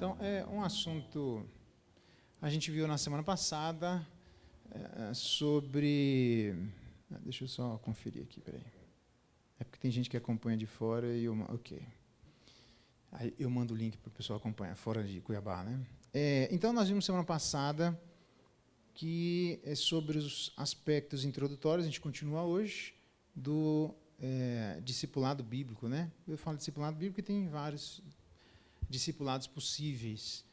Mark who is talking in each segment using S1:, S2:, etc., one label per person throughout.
S1: Então, é um assunto, a gente viu na semana passada, sobre... Deixa eu só conferir aqui, peraí. É porque tem gente que acompanha de fora e eu... Ok. Aí eu mando o link para o pessoal acompanhar, fora de Cuiabá, né? Então, nós vimos semana passada que é sobre os aspectos introdutórios, a gente continua hoje, do discipulado bíblico, né? Eu falo discipulado bíblico porque tem vários discipulados possíveis.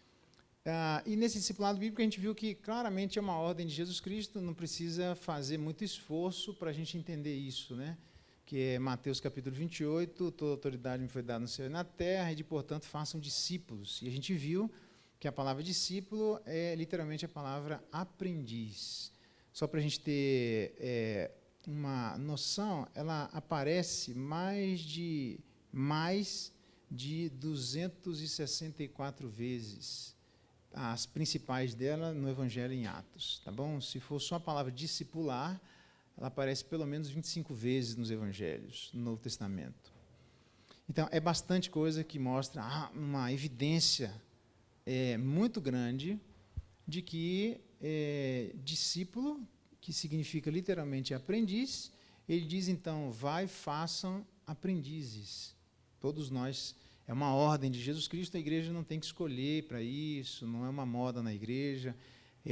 S1: E nesse discipulado bíblico a gente viu que claramente é uma ordem de Jesus Cristo, não precisa fazer muito esforço para a gente entender isso, né? Que é Mateus capítulo 28, toda autoridade me foi dada no céu e na terra, e de portanto façam discípulos. E a gente viu que a palavra discípulo é literalmente a palavra aprendiz. Só para a gente ter uma noção, ela aparece mais de 264 vezes, as principais dela no Evangelho em Atos, tá bom? Se for só a palavra discipular, ela aparece pelo menos 25 vezes nos Evangelhos, no Novo Testamento. Então, é bastante coisa que mostra uma evidência muito grande de que discípulo, que significa literalmente aprendiz, ele diz, então, vai, façam aprendizes. Todos nós, é uma ordem de Jesus Cristo, a igreja não tem que escolher para isso, não é uma moda na igreja,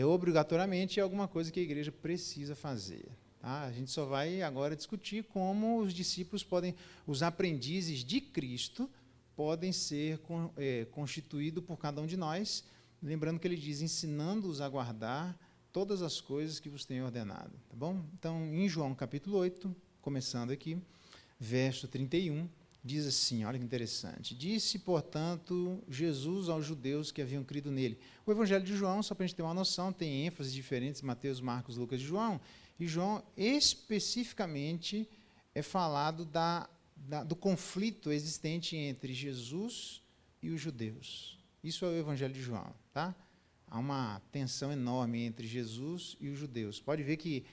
S1: obrigatoriamente alguma coisa que a igreja precisa fazer. Tá? A gente só vai agora discutir como os discípulos podem, os aprendizes de Cristo, podem ser constituídos por cada um de nós, lembrando que ele diz, ensinando-os a guardar todas as coisas que vos tenho ordenado. Tá bom? Então, em João capítulo 8, começando aqui, verso 31, diz assim, olha que interessante. Disse, portanto, Jesus aos judeus que haviam crido nele. O Evangelho de João, só para a gente ter uma noção, tem ênfases diferentes, Mateus, Marcos, Lucas e João. E João, especificamente, é falado do conflito existente entre Jesus e os judeus. Isso é o Evangelho de João, tá? Há uma tensão enorme entre Jesus e os judeus. Pode ver que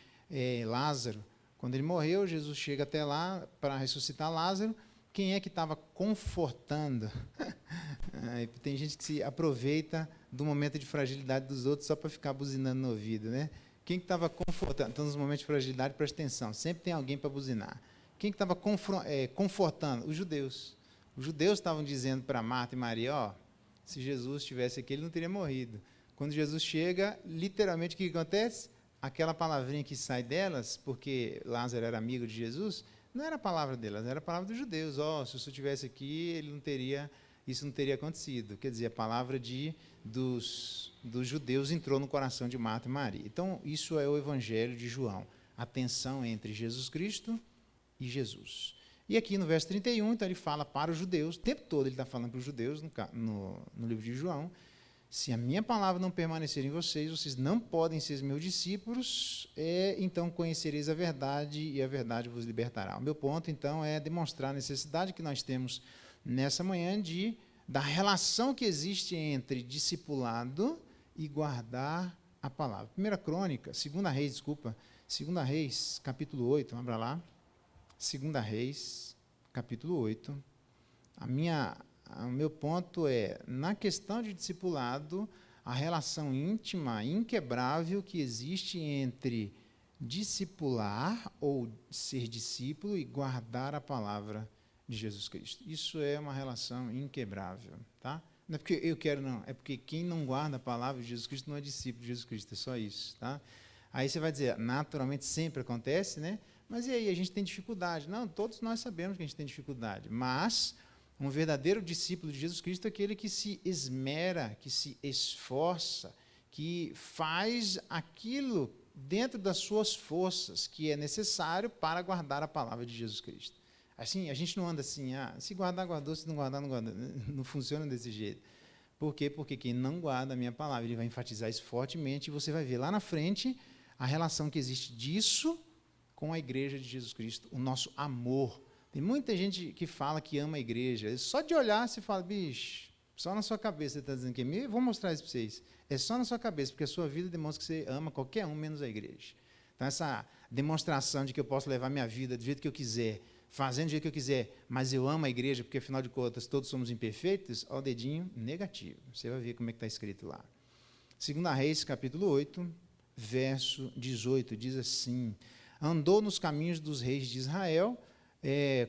S1: Lázaro, quando ele morreu, Jesus chega até lá para ressuscitar Lázaro. Quem é que estava confortando? Tem gente que se aproveita do momento de fragilidade dos outros só para ficar buzinando no ouvido, né? Quem que estava confortando? Então, nos momentos de fragilidade, presta atenção, sempre tem alguém para buzinar. Quem que estava confortando? Os judeus. Os judeus estavam dizendo para Marta e Maria, se Jesus estivesse aqui, ele não teria morrido. Quando Jesus chega, literalmente, o que acontece? Aquela palavrinha que sai delas, porque Lázaro era amigo de Jesus, não era a palavra delas, era a palavra dos judeus. Se o senhor estivesse aqui, isso não teria acontecido. Quer dizer, a palavra dos judeus entrou no coração de Marta e Maria. Então, isso é o Evangelho de João. A tensão entre Jesus Cristo e Jesus. E aqui no verso 31, então ele fala para os judeus, o tempo todo ele está falando para os judeus, no livro de João, se a minha palavra não permanecer em vocês, vocês não podem ser meus discípulos, então conhecereis a verdade e a verdade vos libertará. O meu ponto, então, é demonstrar a necessidade que nós temos nessa manhã da relação que existe entre discipulado e guardar a palavra. 2 Reis, capítulo 8, vamos para lá. 2 Reis, capítulo 8. O meu ponto é, na questão de discipulado, a relação íntima, inquebrável que existe entre discipular ou ser discípulo e guardar a palavra de Jesus Cristo. Isso é uma relação inquebrável, tá? Não é porque eu quero, não. É porque quem não guarda a palavra de Jesus Cristo não é discípulo de Jesus Cristo, é só isso, tá? Aí você vai dizer, naturalmente sempre acontece, né? Mas e aí, a gente tem dificuldade? Não, todos nós sabemos que a gente tem dificuldade, mas um verdadeiro discípulo de Jesus Cristo é aquele que se esmera, que se esforça, que faz aquilo dentro das suas forças que é necessário para guardar a palavra de Jesus Cristo. Assim, a gente não anda assim, se guardar, guardou, se não guardar, não guardou. Não funciona desse jeito. Por quê? Porque quem não guarda a minha palavra, ele vai enfatizar isso fortemente e você vai ver lá na frente a relação que existe disso com a igreja de Jesus Cristo, o nosso amor. Tem muita gente que fala que ama a igreja. Só de olhar, você fala, bicho, só na sua cabeça você está dizendo que é. Vou mostrar isso para vocês. É só na sua cabeça, porque a sua vida demonstra que você ama qualquer um, menos a igreja. Então, essa demonstração de que eu posso levar minha vida do jeito que eu quiser, fazendo do jeito que eu quiser, mas eu amo a igreja, porque afinal de contas todos somos imperfeitos, ó, o dedinho negativo. Você vai ver como é que está escrito lá. 2 Reis, capítulo 8, verso 18, diz assim: andou nos caminhos dos reis de Israel,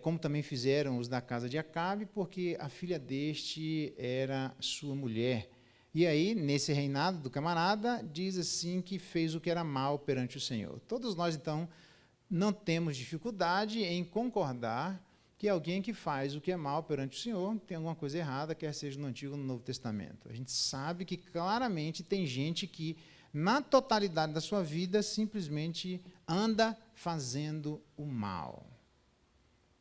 S1: como também fizeram os da casa de Acabe, porque a filha deste era sua mulher. E aí, nesse reinado do camarada, diz assim que fez o que era mal perante o Senhor. Todos nós, então, não temos dificuldade em concordar que alguém que faz o que é mal perante o Senhor tem alguma coisa errada, quer seja no Antigo ou no Novo Testamento. A gente sabe que claramente tem gente que, na totalidade da sua vida, simplesmente anda fazendo o mal.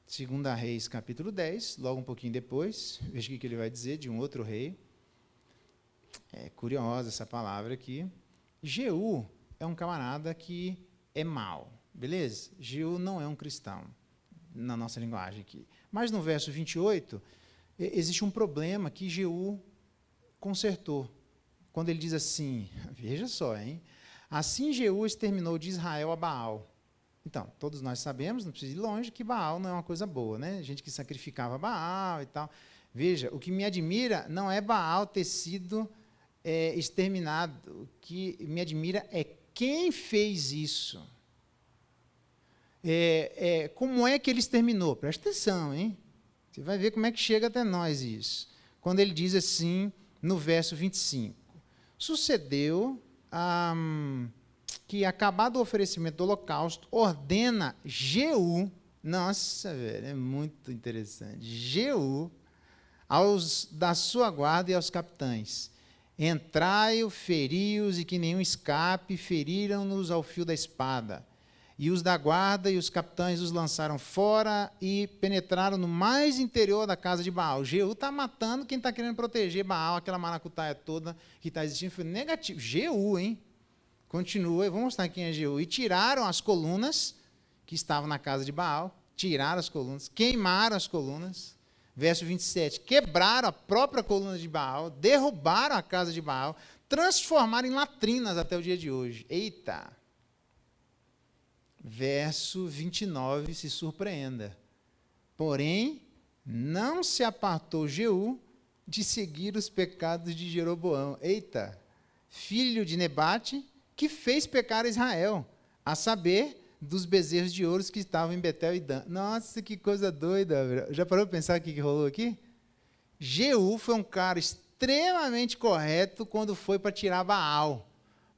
S1: 2 Reis, capítulo 10, logo um pouquinho depois, veja o que ele vai dizer de um outro rei. É curiosa essa palavra aqui. Jeú é um camarada que é mau, beleza? Jeú não é um cristão, na nossa linguagem aqui. Mas no verso 28, existe um problema que Jeú consertou. Quando ele diz assim, veja só, hein? Assim Jeú exterminou de Israel a Baal. Então, todos nós sabemos, não precisa ir longe, que Baal não é uma coisa boa, né? Gente que sacrificava Baal e tal. Veja, o que me admira não é Baal ter sido exterminado. O que me admira é quem fez isso. Como é que ele exterminou? Presta atenção, hein? Você vai ver como é que chega até nós isso. Quando ele diz assim, no verso 25. Sucedeu que, acabado o oferecimento do holocausto, ordena Jeú, nossa, velho, é muito interessante, Jeú, aos da sua guarda e aos capitães: entrai-o, feri-os, e que nenhum escape, feriram-nos ao fio da espada. E os da guarda e os capitães os lançaram fora e penetraram no mais interior da casa de Baal. Jeú está matando quem está querendo proteger Baal, aquela maracutaia toda que está existindo. Foi negativo. Jeú, hein? Continua, eu vou mostrar quem é Jeú. E tiraram as colunas que estavam na casa de Baal, tiraram as colunas, queimaram as colunas. Verso 27, quebraram a própria coluna de Baal, derrubaram a casa de Baal, transformaram em latrinas até o dia de hoje. Eita! Verso 29, se surpreenda. Porém, não se apartou Jeú de seguir os pecados de Jeroboão. Eita! Filho de Nebate, que fez pecar Israel, a saber, dos bezerros de ouro que estavam em Betel e Dan. Nossa, que coisa doida. Já parou para pensar o que rolou aqui? Jeú foi um cara extremamente correto quando foi para tirar Baal,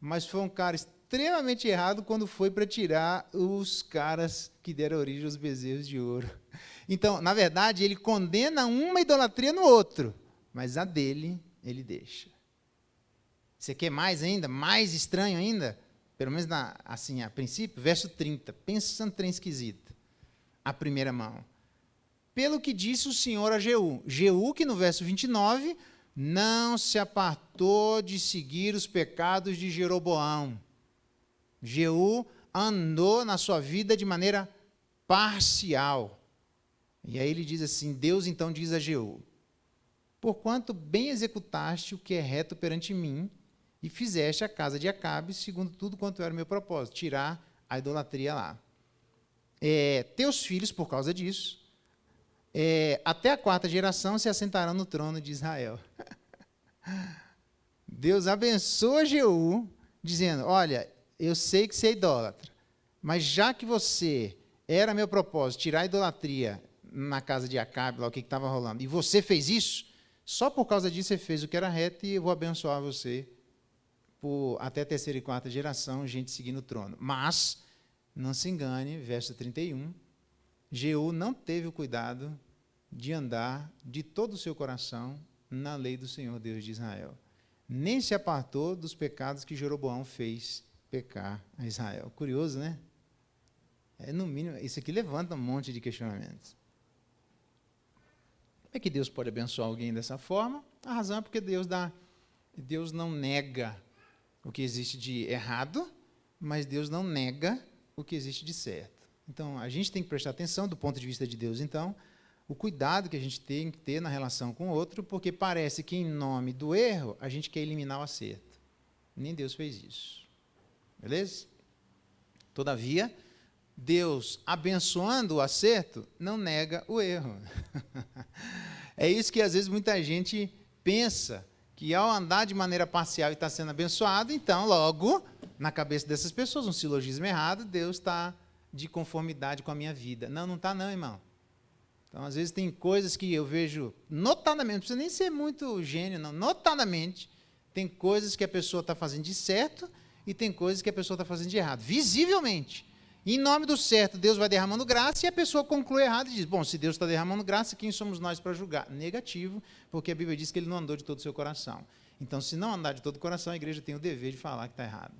S1: mas foi um cara extremamente errado quando foi para tirar os caras que deram origem aos bezerros de ouro. Então, na verdade, ele condena uma idolatria no outro, mas a dele ele deixa. Você quer mais ainda? Mais estranho ainda? Pelo menos assim, a princípio, verso 30. Pensa no trem esquisito. A primeira mão. Pelo que disse o Senhor a Jeú. Jeú, que no verso 29, não se apartou de seguir os pecados de Jeroboão. Jeú andou na sua vida de maneira parcial. E aí ele diz assim, Deus então diz a Jeú: porquanto bem executaste o que é reto perante mim, e fizeste a casa de Acabe, segundo tudo quanto era o meu propósito, tirar a idolatria lá. Teus filhos, por causa disso, até a 4ª geração se assentarão no trono de Israel. Deus abençoa Jeú, dizendo, olha, eu sei que você é idólatra, mas já que você era meu propósito, tirar a idolatria na casa de Acabe, lá o que estava rolando, e você fez isso, só por causa disso você fez o que era reto, e eu vou abençoar você por até a 3ª e 4ª geração, gente seguindo o trono. Mas, não se engane, verso 31, Jeú não teve o cuidado de andar de todo o seu coração na lei do Senhor Deus de Israel. Nem se apartou dos pecados que Jeroboão fez pecar a Israel. Curioso, né? No mínimo, isso aqui levanta um monte de questionamentos. Como é que Deus pode abençoar alguém dessa forma? A razão é porque Deus não nega o que existe de errado, mas Deus não nega o que existe de certo. Então, a gente tem que prestar atenção, do ponto de vista de Deus, então, o cuidado que a gente tem que ter na relação com o outro, porque parece que, em nome do erro, a gente quer eliminar o acerto. Nem Deus fez isso. Beleza? Todavia, Deus abençoando o acerto, não nega o erro. É isso que às vezes muita gente pensa, que ao andar de maneira parcial e está sendo abençoado, então logo, na cabeça dessas pessoas, um silogismo errado, Deus está de conformidade com a minha vida. Não, não está não, irmão. Então, às vezes tem coisas que eu vejo notadamente, não precisa nem ser muito gênio, não, notadamente, tem coisas que a pessoa está fazendo de certo e tem coisas que a pessoa está fazendo de errado, visivelmente. Em nome do certo, Deus vai derramando graça e a pessoa conclui errado e diz, bom, se Deus está derramando graça, quem somos nós para julgar? Negativo, porque a Bíblia diz que ele não andou de todo o seu coração. Então, se não andar de todo o coração, a igreja tem o dever de falar que está errado.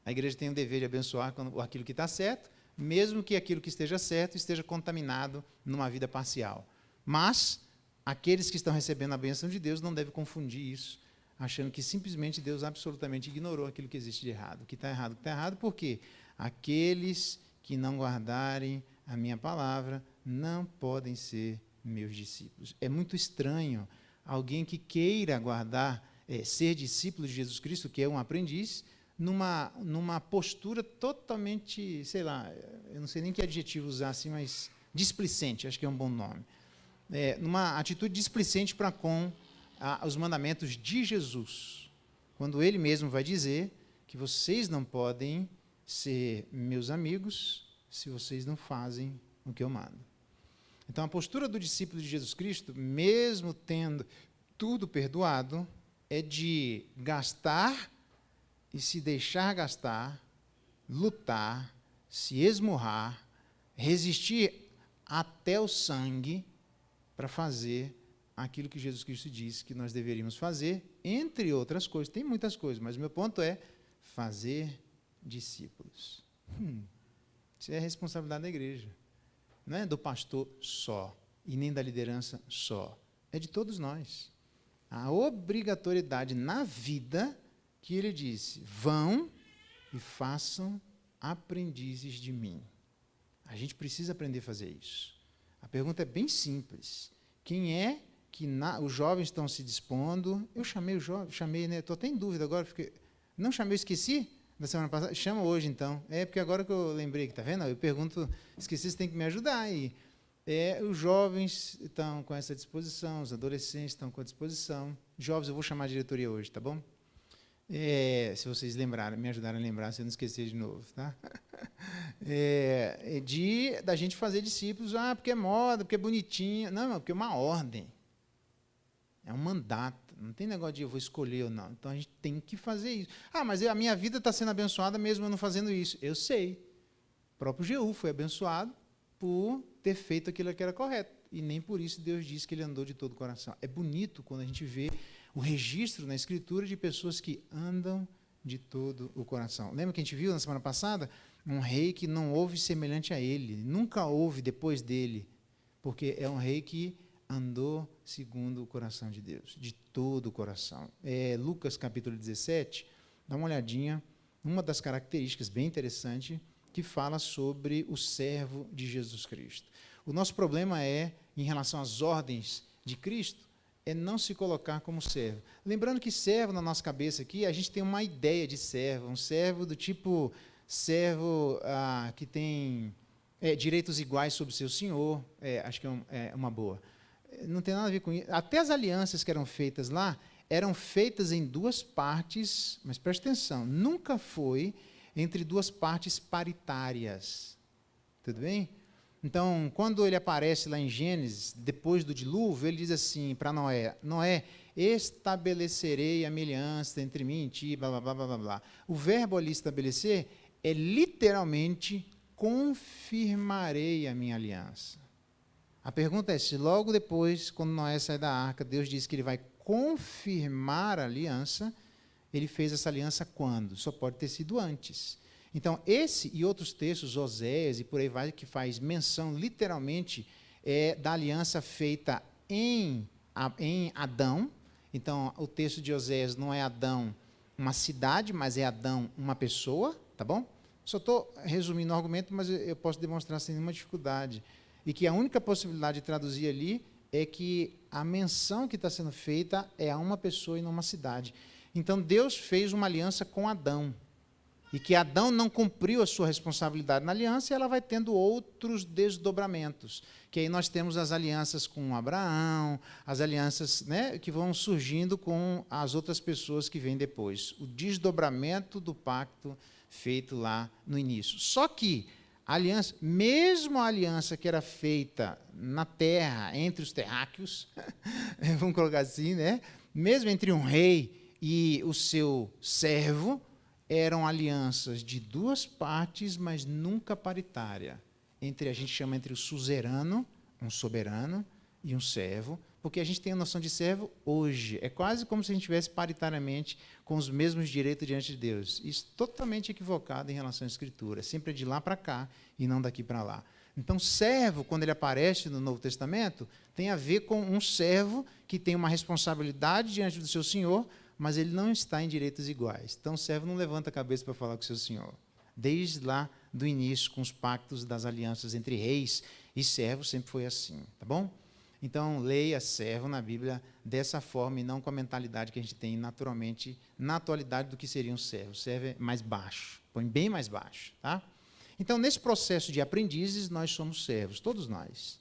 S1: A igreja tem o dever de abençoar aquilo que está certo, mesmo que aquilo que esteja certo esteja contaminado numa vida parcial. Mas aqueles que estão recebendo a bênção de Deus não devem confundir isso, achando que simplesmente Deus absolutamente ignorou aquilo que existe de errado. O que está errado, por quê? Aqueles que não guardarem a minha palavra não podem ser meus discípulos. É muito estranho alguém que queira ser discípulo de Jesus Cristo, que é um aprendiz, numa postura totalmente, sei lá, eu não sei nem que adjetivo usar assim, mas displicente, acho que é um bom nome. Numa atitude displicente para com os mandamentos de Jesus, quando ele mesmo vai dizer que vocês não podem ser meus amigos se vocês não fazem o que eu mando. Então, a postura do discípulo de Jesus Cristo, mesmo tendo tudo perdoado, é de gastar e se deixar gastar, lutar, se esmurrar, resistir até o sangue para fazer aquilo que Jesus Cristo disse que nós deveríamos fazer, entre outras coisas. Tem muitas coisas, mas o meu ponto é fazer discípulos. Isso é a responsabilidade da igreja. Não é do pastor só, e nem da liderança só. É de todos nós. A obrigatoriedade na vida que ele disse, vão e façam aprendizes de mim. A gente precisa aprender a fazer isso. A pergunta é bem simples. Quem é que os jovens estão se dispondo? Eu chamei o jovem, né? Estou até em dúvida agora, não chamei, eu esqueci da semana passada. Chama hoje, então. É porque agora que eu lembrei, que está vendo? Eu pergunto, esqueci, você tem que me ajudar aí. Os jovens estão com essa disposição, os adolescentes estão com a disposição. Jovens, eu vou chamar a diretoria hoje, tá bom? Se vocês lembrarem, me ajudarem a lembrar, se eu não esquecer de novo, tá? Da gente fazer discípulos, porque é moda, porque é bonitinho. Não, porque é uma ordem. É um mandato. Não tem negócio de eu vou escolher ou não. Então, a gente tem que fazer isso. Mas a minha vida está sendo abençoada mesmo eu não fazendo isso. Eu sei. O próprio Jeú foi abençoado por ter feito aquilo que era correto. E nem por isso Deus disse que ele andou de todo o coração. É bonito quando a gente vê o registro na Escritura de pessoas que andam de todo o coração. Lembra que a gente viu na semana passada? Um rei que não houve semelhante a ele. Nunca houve depois dele. Porque é um rei que andou segundo o coração de Deus, de todo o coração. Lucas capítulo 17, dá uma olhadinha, uma das características bem interessante, que fala sobre o servo de Jesus Cristo. O nosso problema em relação às ordens de Cristo, é não se colocar como servo. Lembrando que servo, na nossa cabeça aqui, a gente tem uma ideia de servo, um servo do tipo servo que tem direitos iguais sobre o seu senhor, acho que é uma boa. Não tem nada a ver com isso. Até as alianças que eram feitas lá, eram feitas em duas partes, mas preste atenção, nunca foi entre duas partes paritárias. Tudo bem? Então, quando ele aparece lá em Gênesis, depois do dilúvio, ele diz assim para Noé, Noé, estabelecerei a minha aliança entre mim e ti, blá, blá, blá, blá, blá. O verbo ali estabelecer é literalmente confirmarei a minha aliança. A pergunta é, se logo depois, quando Noé sai da arca, Deus diz que ele vai confirmar a aliança, ele fez essa aliança quando? Só pode ter sido antes. Então, esse e outros textos, Oséias e por aí vai, que faz menção literalmente da aliança feita em Adão. Então, o texto de Oséias não é Adão uma cidade, mas é Adão uma pessoa, tá bom? Só estou resumindo o argumento, mas eu posso demonstrar sem nenhuma dificuldade. E que a única possibilidade de traduzir ali é que a menção que está sendo feita é a uma pessoa e não uma cidade. Então, Deus fez uma aliança com Adão. e que Adão não cumpriu a sua responsabilidade na aliança, e ela vai tendo outros desdobramentos, que aí nós temos as alianças com Abraão, as alianças, né, que vão surgindo com as outras pessoas que vêm depois, o desdobramento do pacto feito lá no início. Só que a aliança, mesmo a aliança que era feita na terra, entre os terráqueos, vamos colocar assim, né, mesmo entre um rei e o seu servo, eram alianças de duas partes, mas nunca paritária. A gente chama entre o suzerano, um soberano, e um servo, porque a gente tem a noção de servo hoje. É quase como se a gente tivesse paritariamente com os mesmos direitos diante de Deus. Isso totalmente equivocado em relação à Escritura. Sempre é de lá para cá e não daqui para lá. Então, servo, quando ele aparece no Novo Testamento, tem a ver com um servo que tem uma responsabilidade diante do seu senhor, mas ele não está em direitos iguais. Então, o servo não levanta a cabeça para falar com o seu senhor. Desde lá do início, com os pactos das alianças entre reis e servos, sempre foi assim, tá bom? Então, leia servo na Bíblia dessa forma e não com a mentalidade que a gente tem naturalmente na atualidade do que seria um servo. O servo é mais baixo, põe bem mais baixo, tá? Então, nesse processo de aprendizes, nós somos servos, todos nós.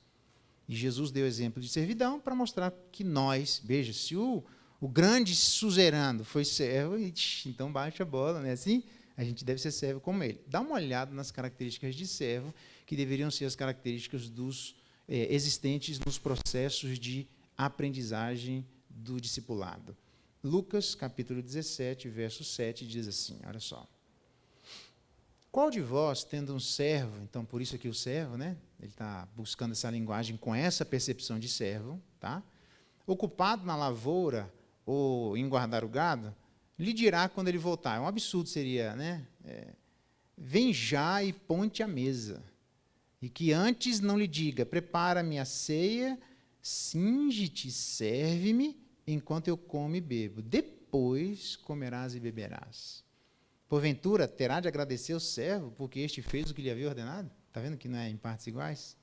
S1: E Jesus deu exemplo de servidão para mostrar que nós, veja, se o grande suzerano foi servo, então baixa a bola, não é assim? A gente deve ser servo como ele. Dá uma olhada nas características de servo, que deveriam ser as características dos existentes nos processos de aprendizagem do discipulado. Lucas, capítulo 17, verso 7, diz assim, olha só. Qual de vós, tendo um servo, então por isso aqui o servo, né? Ele está buscando essa linguagem com essa percepção de servo, tá? Ocupado na lavoura ou em guardar o gado, lhe dirá quando ele voltar. É um absurdo seria, né? Vem já e põe-te à mesa. E que antes não lhe diga, prepara-me a ceia, cinge-te, serve-me, enquanto eu como e bebo. Depois comerás e beberás. Porventura, terá de agradecer o servo, porque este fez o que lhe havia ordenado? Está vendo que não é em partes iguais?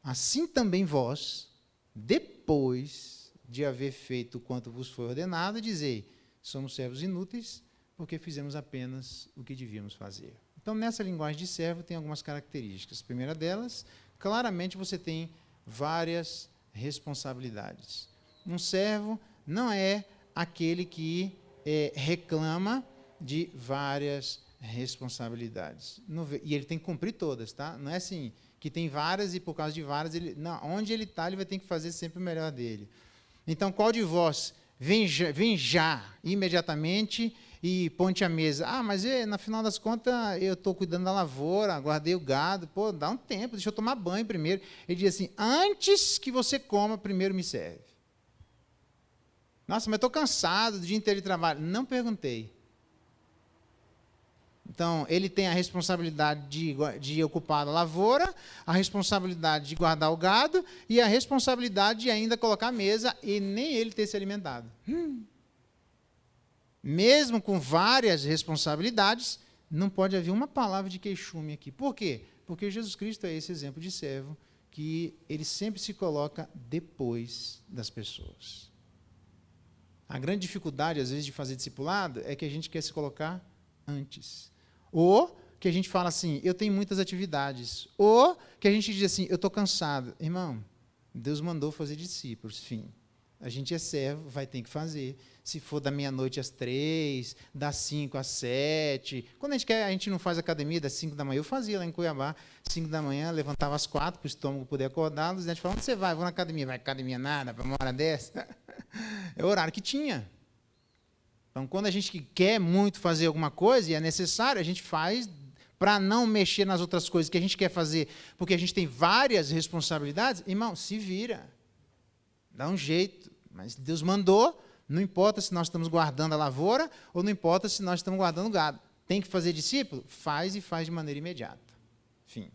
S1: Assim também vós, depois de haver feito quanto vos foi ordenado, dizei, somos servos inúteis, porque fizemos apenas o que devíamos fazer. Então, nessa linguagem de servo, tem algumas características. A primeira delas, claramente você tem várias responsabilidades. Um servo não é aquele que reclama de várias responsabilidades. E ele tem que cumprir todas, tá? Não é assim, que tem várias e por causa de várias, onde ele está, ele vai ter que fazer sempre o melhor dele. Então, qual de vós vem já imediatamente e põe-te à mesa? Ah, mas no final das contas, eu estou cuidando da lavoura, guardei o gado, pô, dá um tempo, deixa eu tomar banho primeiro. Ele diz assim, antes que você coma, primeiro me serve. Nossa, mas estou cansado do dia inteiro de trabalho. Não perguntei. Então, ele tem a responsabilidade de ocupar a lavoura, a responsabilidade de guardar o gado e a responsabilidade de ainda colocar a mesa e nem ele ter se alimentado. Mesmo com várias responsabilidades, não pode haver uma palavra de queixume aqui. Por quê? Porque Jesus Cristo é esse exemplo de servo que ele sempre se coloca depois das pessoas. A grande dificuldade, às vezes, de fazer discipulado é que a gente quer se colocar antes. Ou que a gente fala assim, eu tenho muitas atividades. Ou que a gente diz assim, eu estou cansado. Irmão, Deus mandou fazer discípulos, fim. A gente é servo, vai ter que fazer. Se for da meia-noite às 3, das 5 às 7. Quando a gente não faz academia das 5 da manhã. Eu fazia lá em Cuiabá, 5 da manhã, levantava às 4 para o estômago poder acordar. Os netos falavam, onde você vai? Vou na academia. Vai academia nada, para uma hora dessa. É o horário que tinha. Então, quando a gente quer muito fazer alguma coisa e é necessário, a gente faz para não mexer nas outras coisas que a gente quer fazer, porque a gente tem várias responsabilidades. Irmão, se vira. Dá um jeito. Mas Deus mandou, não importa se nós estamos guardando a lavoura ou não importa se nós estamos guardando o gado. Tem que fazer discípulo? Faz e faz de maneira imediata. Enfim.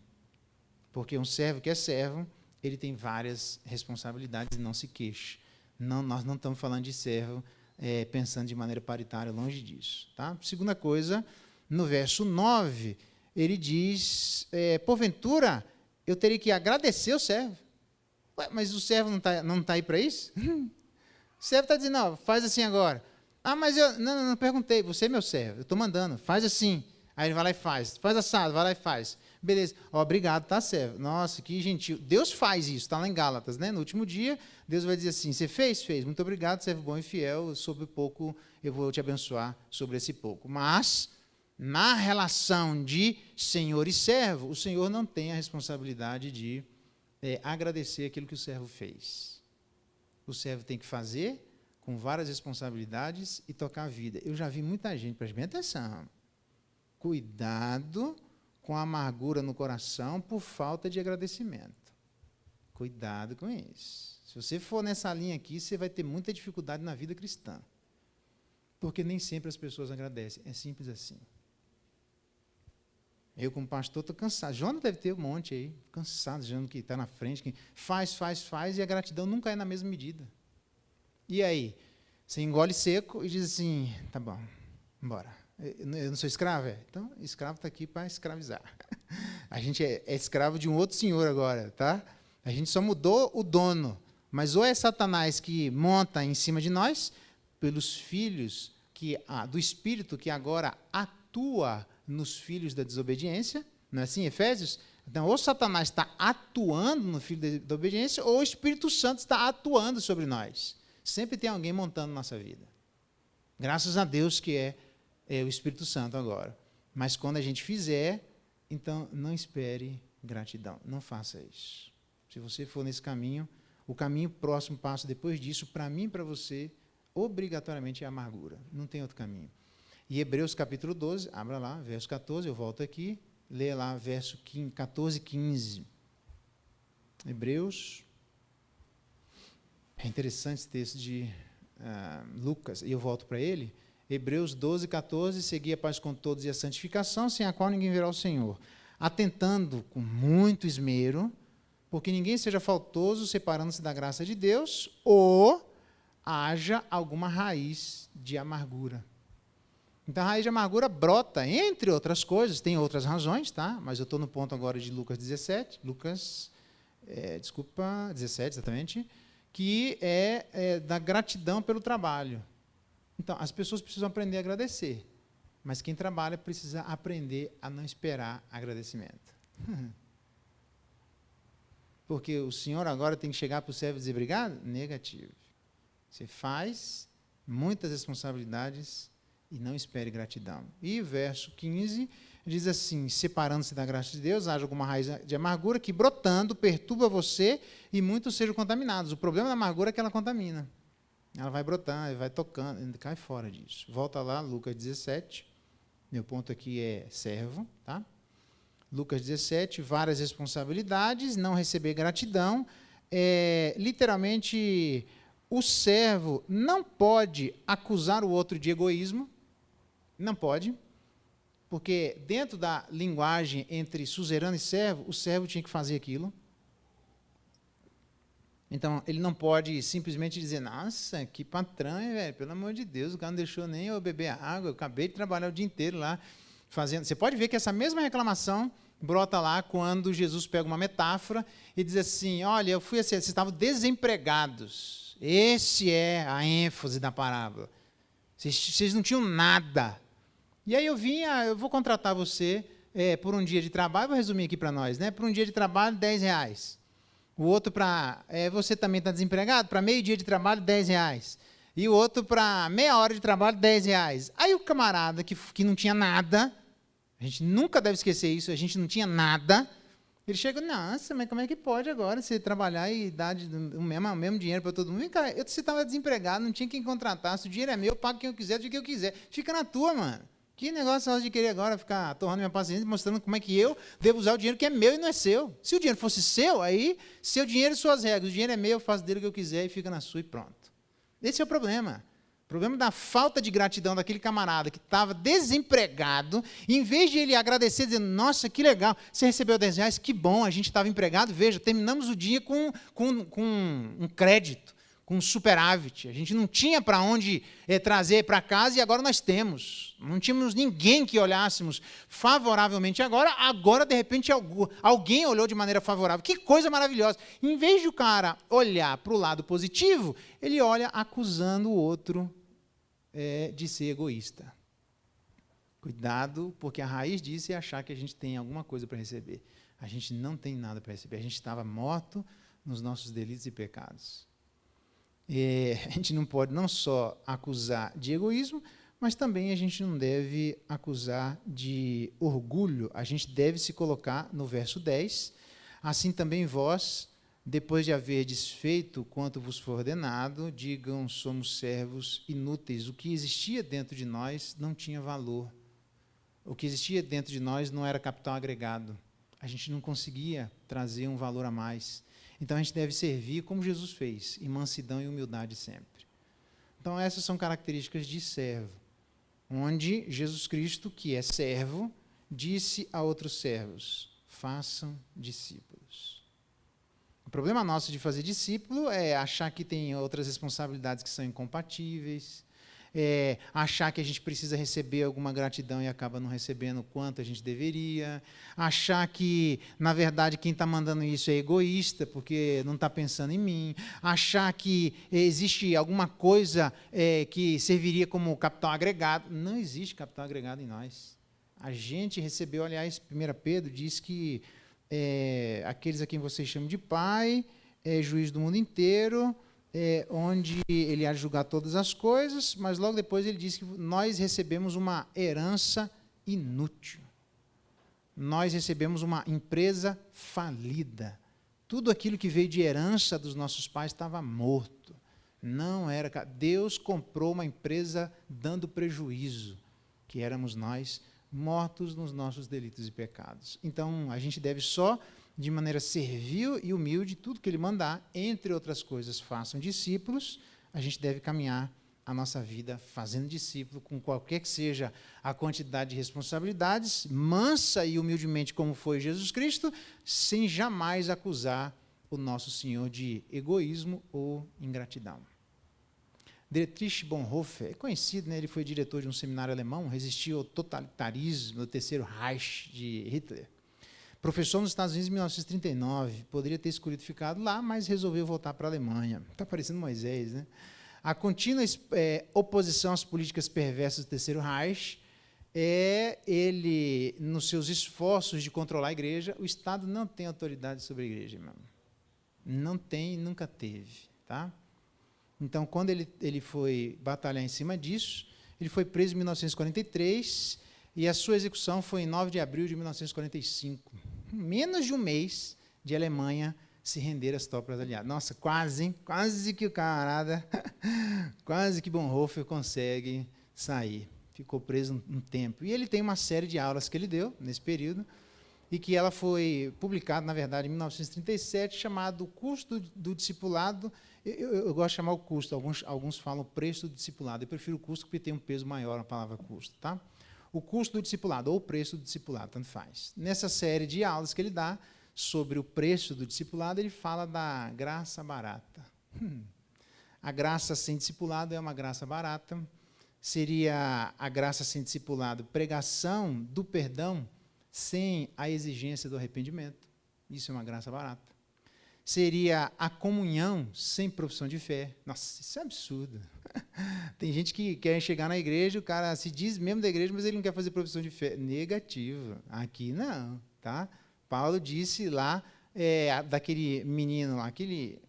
S1: Porque um servo que é servo, ele tem várias responsabilidades e não se queixa. Não, nós não estamos falando de servo pensando de maneira paritária, longe disso. Tá? Segunda coisa, no verso 9, ele diz, porventura, eu teria que agradecer o servo. Ué, mas o servo não tá aí para isso? O servo está dizendo, não, faz assim agora. Ah, mas eu não perguntei, você é meu servo, eu estou mandando, faz assim. Aí ele vai lá e faz assado, vai lá e faz. Beleza, obrigado, tá, servo. Nossa, que gentil. Deus faz isso, está lá em Gálatas, né? No último dia, Deus vai dizer assim, você fez? Fez. Muito obrigado, servo bom e fiel, sobre pouco eu vou te abençoar sobre esse pouco. Mas, na relação de senhor e servo, o senhor não tem a responsabilidade de agradecer aquilo que o servo fez. O servo tem que fazer com várias responsabilidades e tocar a vida. Eu já vi muita gente, preste bem atenção, cuidado com a amargura no coração por falta de agradecimento. Cuidado com isso. Se você for nessa linha aqui, você vai ter muita dificuldade na vida cristã. Porque nem sempre as pessoas agradecem. É simples assim. Eu, como pastor, estou cansado. Jonas deve ter um monte aí. Cansado, Jonas que está na frente. Que faz, e a gratidão nunca é na mesma medida. E aí? Você engole seco e diz assim, tá bom, embora. Eu não sou escravo? Então, escravo está aqui para escravizar. A gente é escravo de um outro senhor agora, tá? A gente só mudou o dono. Mas ou é Satanás que monta em cima de nós, pelos filhos do Espírito que agora atua nos filhos da desobediência, não é assim, Efésios? Então, ou Satanás está atuando no filho da obediência, ou o Espírito Santo está atuando sobre nós. Sempre tem alguém montando nossa vida. Graças a Deus que é o Espírito Santo agora. Mas quando a gente fizer, então não espere gratidão. Não faça isso. Se você for nesse caminho, o caminho próximo passo depois disso, para mim e para você, obrigatoriamente é a amargura. Não tem outro caminho. E Hebreus capítulo 12, abra lá, verso 14, eu volto aqui, leia lá verso 14 e 15. Hebreus. É interessante esse texto de Lucas, e eu volto para ele. Hebreus 12, 14, seguir a paz com todos e a santificação, sem a qual ninguém verá o Senhor. Atentando com muito esmero, porque ninguém seja faltoso, separando-se da graça de Deus, ou haja alguma raiz de amargura. Então, a raiz de amargura brota, entre outras coisas, tem outras razões, tá? Mas eu estou no ponto agora de Lucas 17, 17, exatamente, que é da gratidão pelo trabalho. Então, as pessoas precisam aprender a agradecer, mas quem trabalha precisa aprender a não esperar agradecimento. Porque o senhor agora tem que chegar para o servo e dizer obrigado? Negativo. Você faz muitas responsabilidades e não espere gratidão. E verso 15 diz assim, separando-se da graça de Deus, haja alguma raiz de amargura que, brotando, perturba você e muitos sejam contaminados. O problema da amargura é que ela contamina. Ela vai brotando, vai tocando, cai fora disso. Volta lá, Lucas 17. Meu ponto aqui é servo, tá? Lucas 17, várias responsabilidades, não receber gratidão. Literalmente, o servo não pode acusar o outro de egoísmo, não pode, porque dentro da linguagem entre suzerano e servo, o servo tinha que fazer aquilo. Então, ele não pode simplesmente dizer, nossa, que patrão, velho, pelo amor de Deus, o cara não deixou nem eu beber água, eu acabei de trabalhar o dia inteiro lá fazendo. Você pode ver que essa mesma reclamação brota lá quando Jesus pega uma metáfora e diz assim, olha, eu fui assim, vocês estavam desempregados. Esse é a ênfase da parábola. Vocês não tinham nada. E aí eu vou contratar você por um dia de trabalho, vou resumir aqui para nós, né? Por um dia de trabalho, R$10. O outro você também está desempregado, para meio dia de trabalho, R$10. E o outro para meia hora de trabalho, R$10. Aí o camarada que não tinha nada, a gente nunca deve esquecer isso, a gente não tinha nada, ele chega, nossa, mas como é que pode agora você trabalhar e dar o mesmo dinheiro para todo mundo? Vem cá, você estava desempregado, não tinha quem contratasse, o dinheiro é meu, eu pago quem eu quiser, do jeito que eu quiser. Fica na tua, mano. Que negócio de querer agora ficar torrando minha paciência, mostrando como é que eu devo usar o dinheiro que é meu e não é seu. Se o dinheiro fosse seu, aí, seu dinheiro e suas regras, o dinheiro é meu, eu faço dele o que eu quiser e fica na sua e pronto. Esse é o problema. O problema da falta de gratidão daquele camarada que estava desempregado, em vez de ele agradecer, dizendo, nossa, que legal, você recebeu R$10, que bom, a gente estava empregado, veja, terminamos o dia com um crédito, com um superávit. A gente não tinha para onde trazer para casa e agora nós temos. Não tínhamos ninguém que olhássemos favoravelmente agora de repente alguém olhou de maneira favorável. Que coisa maravilhosa. Em vez de o cara olhar para o lado positivo, ele olha acusando o outro de ser egoísta. Cuidado, porque a raiz disso é achar que a gente tem alguma coisa para receber. A gente não tem nada para receber. A gente estava morto nos nossos delitos e pecados. A gente não pode não só acusar de egoísmo, mas também a gente não deve acusar de orgulho. A gente deve se colocar no verso 10. Assim também vós, depois de haver desfeito quanto vos for ordenado, digam, somos servos inúteis. O que existia dentro de nós não tinha valor. O que existia dentro de nós não era capital agregado. A gente não conseguia trazer um valor a mais. Então, a gente deve servir como Jesus fez, em mansidão e humildade sempre. Então, essas são características de servo, onde Jesus Cristo, que é servo, disse a outros servos, façam discípulos. O problema nosso de fazer discípulo é achar que tem outras responsabilidades que são incompatíveis, achar que a gente precisa receber alguma gratidão e acaba não recebendo o quanto a gente deveria, achar que, na verdade, quem está mandando isso é egoísta, porque não está pensando em mim, achar que existe alguma coisa que serviria como capital agregado. Não existe capital agregado em nós. A gente recebeu, aliás, 1 Pedro diz que aqueles a quem vocês chamam de pai, juiz do mundo inteiro, onde ele há de julgar todas as coisas, mas logo depois ele diz que nós recebemos uma herança inútil. Nós recebemos uma empresa falida. Tudo aquilo que veio de herança dos nossos pais estava morto. Não era. Deus comprou uma empresa dando prejuízo, que éramos nós, mortos nos nossos delitos e pecados. Então, a gente deve só, de maneira servil e humilde, tudo que ele mandar, entre outras coisas, façam discípulos. A gente deve caminhar a nossa vida fazendo discípulo, com qualquer que seja a quantidade de responsabilidades, mansa e humildemente, como foi Jesus Cristo, sem jamais acusar o nosso Senhor de egoísmo ou ingratidão. Dietrich Bonhoeffer é conhecido, né? Ele foi diretor de um seminário alemão, resistiu ao totalitarismo do Terceiro Reich de Hitler. Professor nos Estados Unidos em 1939, poderia ter escolhido ficar lá, mas resolveu voltar para a Alemanha. Está parecendo Moisés, né? A contínua oposição às políticas perversas do Terceiro Reich, ele, nos seus esforços de controlar a igreja, o Estado não tem autoridade sobre a igreja, irmão. Não tem e nunca teve, tá? Então, quando ele foi batalhar em cima disso, ele foi preso em 1943 e a sua execução foi em 9 de abril de 1945. Menos de um mês de Alemanha se render às tropas aliadas. Nossa, quase, hein? Quase que o camarada, quase que Bonhoeffer consegue sair. Ficou preso um tempo. E ele tem uma série de aulas que ele deu nesse período, e que ela foi publicada, na verdade, em 1937, chamado O Custo do Discipulado. Eu gosto de chamar o custo, alguns falam preço do discipulado. Eu prefiro o custo porque tem um peso maior a palavra custo. Tá? O custo do discipulado, ou o preço do discipulado, tanto faz. Nessa série de aulas que ele dá sobre o preço do discipulado, ele fala da graça barata. A graça sem discipulado é uma graça barata. Seria a graça sem discipulado, pregação do perdão, sem a exigência do arrependimento. Isso é uma graça barata. Seria a comunhão sem profissão de fé. Nossa, isso é absurdo. Tem gente que quer chegar na igreja, o cara se diz membro da igreja, mas ele não quer fazer profissão de fé. Negativo. Aqui não. Tá? Paulo disse lá, daquele menino lá, aquele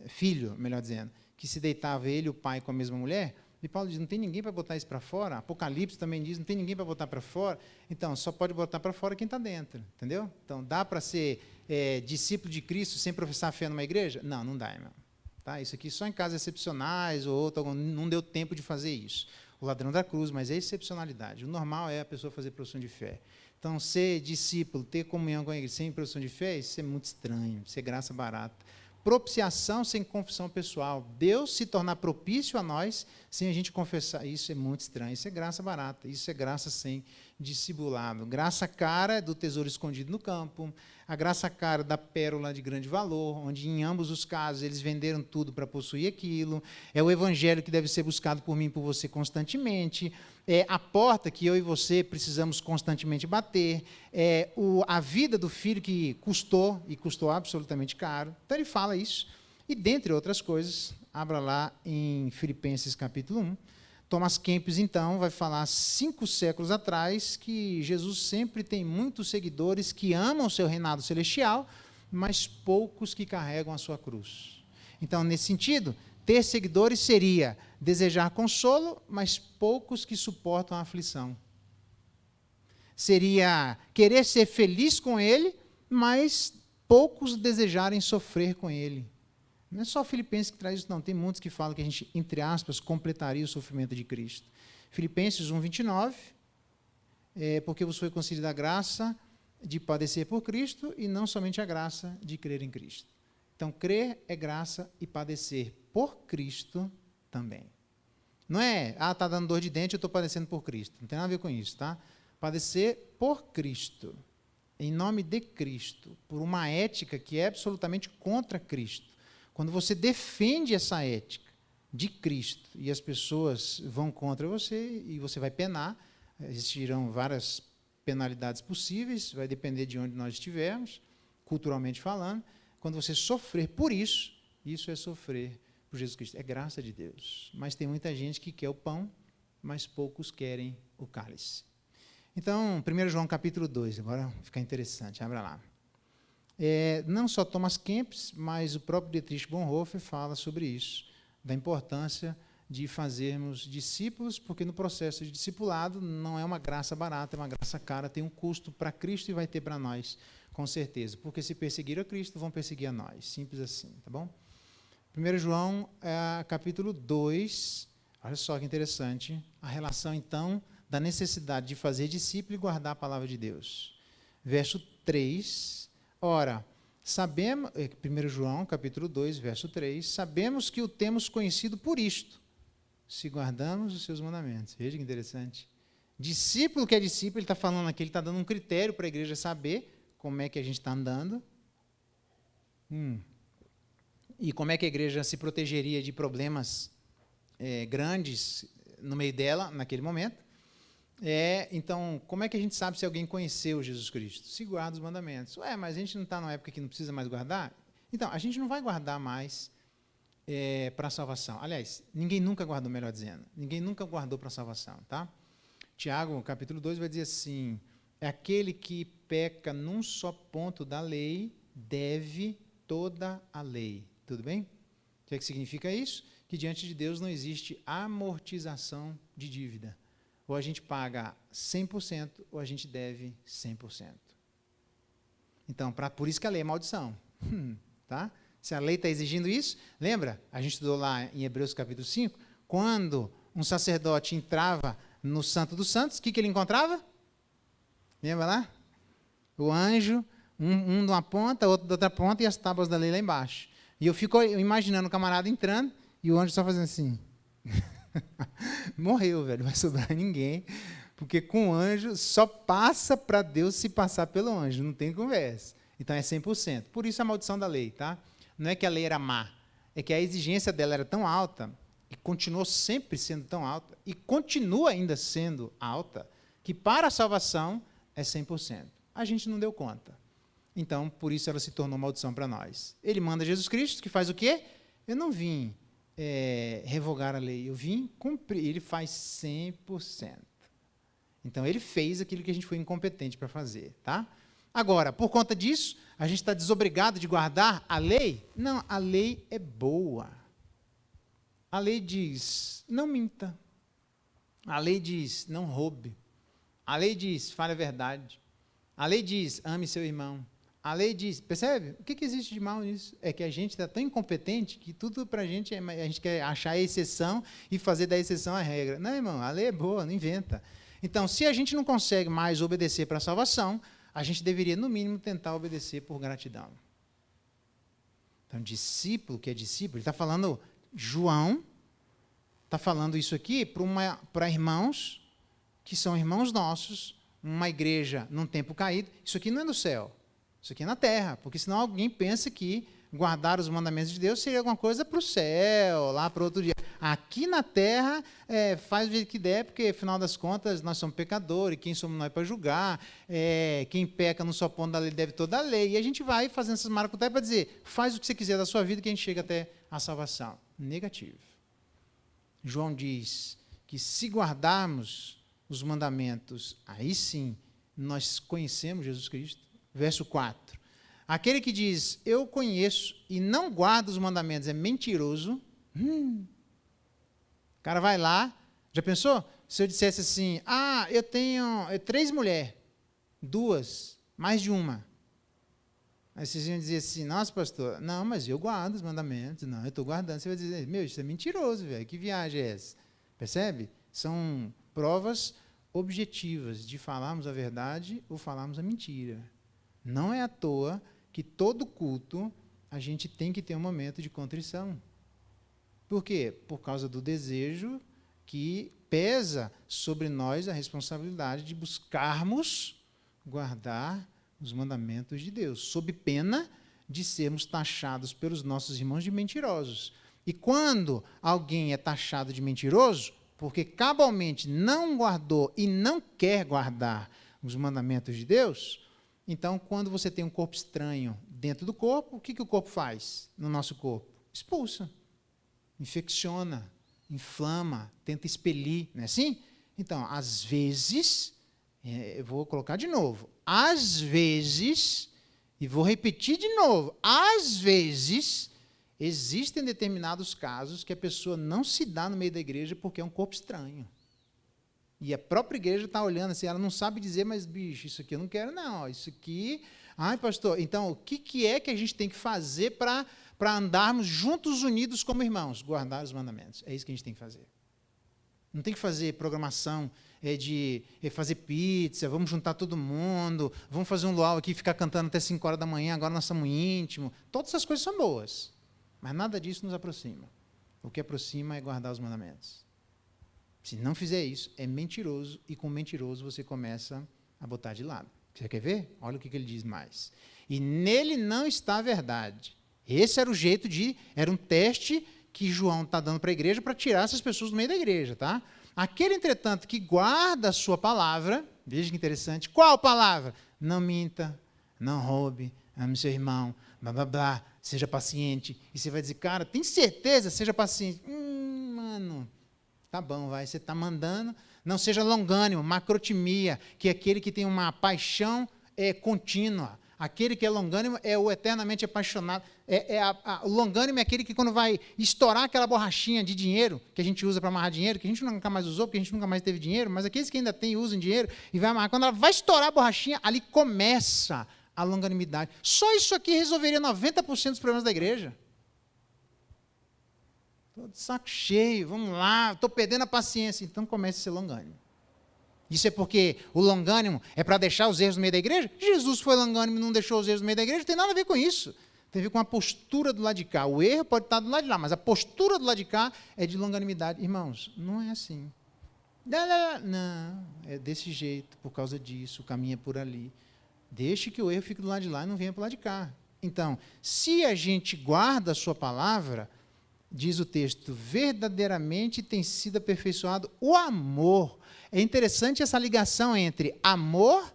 S1: filho, melhor dizendo, que se deitava ele e o pai com a mesma mulher. E Paulo diz, não tem ninguém para botar isso para fora. Apocalipse também diz, não tem ninguém para botar para fora. Então, só pode botar para fora quem está dentro, entendeu? Então, dá para ser discípulo de Cristo sem professar fé numa igreja? Não, não dá, irmão. Tá? Isso aqui só em casos excepcionais, ou outro, não deu tempo de fazer isso. O ladrão da cruz, mas é excepcionalidade. O normal é a pessoa fazer profissão de fé. Então, ser discípulo, ter comunhão com a igreja sem profissão de fé, isso é muito estranho, isso é graça barata. Propiciação sem confissão pessoal. Deus se tornar propício a nós sem a gente confessar. Isso é muito estranho. Isso é graça barata. Isso é graça sem discipulado. Graça cara do tesouro escondido no campo. A graça cara da pérola de grande valor, onde em ambos os casos eles venderam tudo para possuir aquilo. É o evangelho que deve ser buscado por mim e por você constantemente. É a porta que eu e você precisamos constantemente bater. É a vida do filho que custou, e custou absolutamente caro. Então ele fala isso. E dentre outras coisas, abra lá em Filipenses capítulo 1, Thomas Kempis, então, vai falar 5 séculos atrás que Jesus sempre tem muitos seguidores que amam o seu reinado celestial, mas poucos que carregam a sua cruz. Então, nesse sentido, ter seguidores seria desejar consolo, mas poucos que suportam a aflição. Seria querer ser feliz com ele, mas poucos desejarem sofrer com ele. Não é só Filipenses que traz isso, não. Tem muitos que falam que a gente, entre aspas, completaria o sofrimento de Cristo. Filipenses 1:29, porque vos foi concedida a graça de padecer por Cristo e não somente a graça de crer em Cristo. Então, crer é graça e padecer por Cristo também. Não é, está dando dor de dente, eu estou padecendo por Cristo. Não tem nada a ver com isso, tá? Padecer por Cristo, em nome de Cristo, por uma ética que é absolutamente contra Cristo. Quando você defende essa ética de Cristo e as pessoas vão contra você e você vai penar, existirão várias penalidades possíveis, vai depender de onde nós estivermos, culturalmente falando. Quando você sofrer por isso, isso é sofrer por Jesus Cristo. É graça de Deus. Mas tem muita gente que quer o pão, mas poucos querem o cálice. Então, 1 João capítulo 2, agora fica interessante, abra lá. Não só Thomas Kempis, mas o próprio Dietrich Bonhoeffer fala sobre isso, da importância de fazermos discípulos, porque no processo de discipulado não é uma graça barata, é uma graça cara, tem um custo para Cristo e vai ter para nós, com certeza. Porque se perseguir a Cristo, vão perseguir a nós. Simples assim, tá bom? 1 João, capítulo 2, olha só que interessante, a relação, então, da necessidade de fazer discípulo e guardar a palavra de Deus. Verso 3, ora, sabemos, 1 João, capítulo 2, verso 3, sabemos que o temos conhecido por isto, se guardamos os seus mandamentos. Veja que interessante. Discípulo que é discípulo, ele está falando aqui, ele está dando um critério para a igreja saber como é que a gente está andando. E como é que a igreja se protegeria de problemas grandes no meio dela, naquele momento. Então, como é que a gente sabe se alguém conheceu Jesus Cristo? Se guarda os mandamentos. Mas a gente não está numa época que não precisa mais guardar? Então, a gente não vai guardar mais para a salvação. Aliás, ninguém nunca guardou, melhor dizendo. Ninguém nunca guardou para a salvação, tá? Tiago, capítulo 2, vai dizer assim, aquele que peca num só ponto da lei, deve toda a lei. Tudo bem? O que significa isso? Que diante de Deus não existe amortização de dívida. Ou a gente paga 100%, ou a gente deve 100%. Então, por isso que a lei é maldição. Tá? Se a lei está exigindo isso, lembra? A gente estudou lá em Hebreus capítulo 5, quando um sacerdote entrava no Santo dos Santos, o que ele encontrava? Lembra lá? O anjo, um de uma ponta, outro da outra ponta, e as tábuas da lei lá embaixo. E eu fico imaginando o camarada entrando, e o anjo só fazendo assim. Morreu, velho, não vai sobrar ninguém, porque com o anjo só passa para Deus se passar pelo anjo, não tem conversa. Então é 100%. Por isso a maldição da lei, tá? Não é que a lei era má, é que a exigência dela era tão alta, e continuou sempre sendo tão alta, e continua ainda sendo alta, que para a salvação é 100%. A gente não deu conta. Então, por isso ela se tornou maldição para nós. Ele manda Jesus Cristo, que faz o quê? Eu não vim revogar a lei, eu vim cumprir. Ele faz 100%. Então, ele fez aquilo que a gente foi incompetente para fazer. Tá? Agora, por conta disso, a gente está desobrigado de guardar a lei? Não, a lei é boa. A lei diz, não minta. A lei diz, não roube. A lei diz, fale a verdade. A lei diz, ame seu irmão. A lei diz, percebe? O que existe de mal nisso? É que a gente está tão incompetente que tudo para a gente quer achar a exceção e fazer da exceção a regra. Não, irmão, a lei é boa, não inventa. Então, se a gente não consegue mais obedecer para a salvação, a gente deveria, no mínimo, tentar obedecer por gratidão. Então, discípulo que é discípulo, ele está falando, João está falando isso aqui para irmãos que são irmãos nossos, uma igreja num tempo caído. Isso aqui não é no céu. Isso aqui é na terra, porque senão alguém pensa que guardar os mandamentos de Deus seria alguma coisa para o céu, lá para outro dia. Aqui na terra, faz o jeito que der, porque, afinal das contas, nós somos pecadores, quem somos nós para julgar, quem peca no só ponto da lei deve toda a lei. E a gente vai fazendo essas maracutaias para dizer, faz o que você quiser da sua vida que a gente chega até a salvação. Negativo. João diz que se guardarmos os mandamentos, aí sim, nós conhecemos Jesus Cristo. Verso 4. Aquele que diz, eu conheço e não guarda os mandamentos, é mentiroso. O cara vai lá, já pensou? Se eu dissesse assim, eu tenho 3 mulheres, 2, mais de uma. Aí vocês iam dizer assim, nossa, pastor, não, mas eu guardo os mandamentos. Não, eu estou guardando. Você vai dizer, meu, isso é mentiroso, velho. Que viagem é essa? Percebe? São provas objetivas de falarmos a verdade ou falarmos a mentira. Não é à toa que todo culto a gente tem que ter um momento de contrição. Por quê? Por causa do desejo que pesa sobre nós a responsabilidade de buscarmos guardar os mandamentos de Deus, sob pena de sermos taxados pelos nossos irmãos de mentirosos. E quando alguém é taxado de mentiroso, porque cabalmente não guardou e não quer guardar os mandamentos de Deus, então, quando você tem um corpo estranho dentro do corpo, o que o corpo faz no nosso corpo? Expulsa, infecciona, inflama, tenta expelir, não é assim? Então, às vezes, eu vou colocar de novo, às vezes, e vou repetir de novo, às vezes, existem determinados casos que a pessoa não se dá no meio da igreja porque é um corpo estranho. E a própria igreja está olhando assim, ela não sabe dizer, mas, bicho, isso aqui eu não quero, não. Isso aqui... Ai, pastor, então, o que é que a gente tem que fazer para andarmos juntos, unidos como irmãos? Guardar os mandamentos. É isso que a gente tem que fazer. Não tem que fazer programação de fazer pizza, vamos juntar todo mundo, vamos fazer um luau aqui e ficar cantando até 5 horas da manhã, agora nós estamos íntimos. Todas essas coisas são boas, mas nada disso nos aproxima. O que aproxima é guardar os mandamentos. Se não fizer isso, é mentiroso, e com mentiroso você começa a botar de lado. Você quer ver? Olha o que ele diz mais. E nele não está a verdade. Esse era o jeito era um teste que João está dando para a igreja para tirar essas pessoas do meio da igreja, tá? Aquele, entretanto, que guarda a sua palavra, veja que interessante, qual palavra? Não minta, não roube, ame seu irmão, blá, blá, blá, seja paciente. E você vai dizer, cara, tem certeza? Seja paciente. Mano... Tá bom, vai, você está mandando. Não seja longânimo, macrotimia, que é aquele que tem uma paixão contínua. Aquele que é longânimo é o eternamente apaixonado. O longânimo é aquele que, quando vai estourar aquela borrachinha de dinheiro, que a gente usa para amarrar dinheiro, que a gente nunca mais usou, porque a gente nunca mais teve dinheiro, mas aqueles que ainda têm usam dinheiro e vai amarrar. Quando ela vai estourar a borrachinha, ali começa a longanimidade. Só isso aqui resolveria 90% dos problemas da igreja. Estou de saco cheio, vamos lá, estou perdendo a paciência. Então comece a ser longânimo. Isso é porque o longânimo é para deixar os erros no meio da igreja? Jesus foi longânimo e não deixou os erros no meio da igreja? Não tem nada a ver com isso. Tem a ver com a postura do lado de cá. O erro pode estar do lado de lá, mas a postura do lado de cá é de longanimidade. Irmãos, não é assim. Não, é desse jeito, por causa disso, o caminho é por ali. Deixe que o erro fique do lado de lá e não venha para o lado de cá. Então, se a gente guarda a sua palavra... Diz o texto, verdadeiramente tem sido aperfeiçoado o amor. É interessante essa ligação entre amor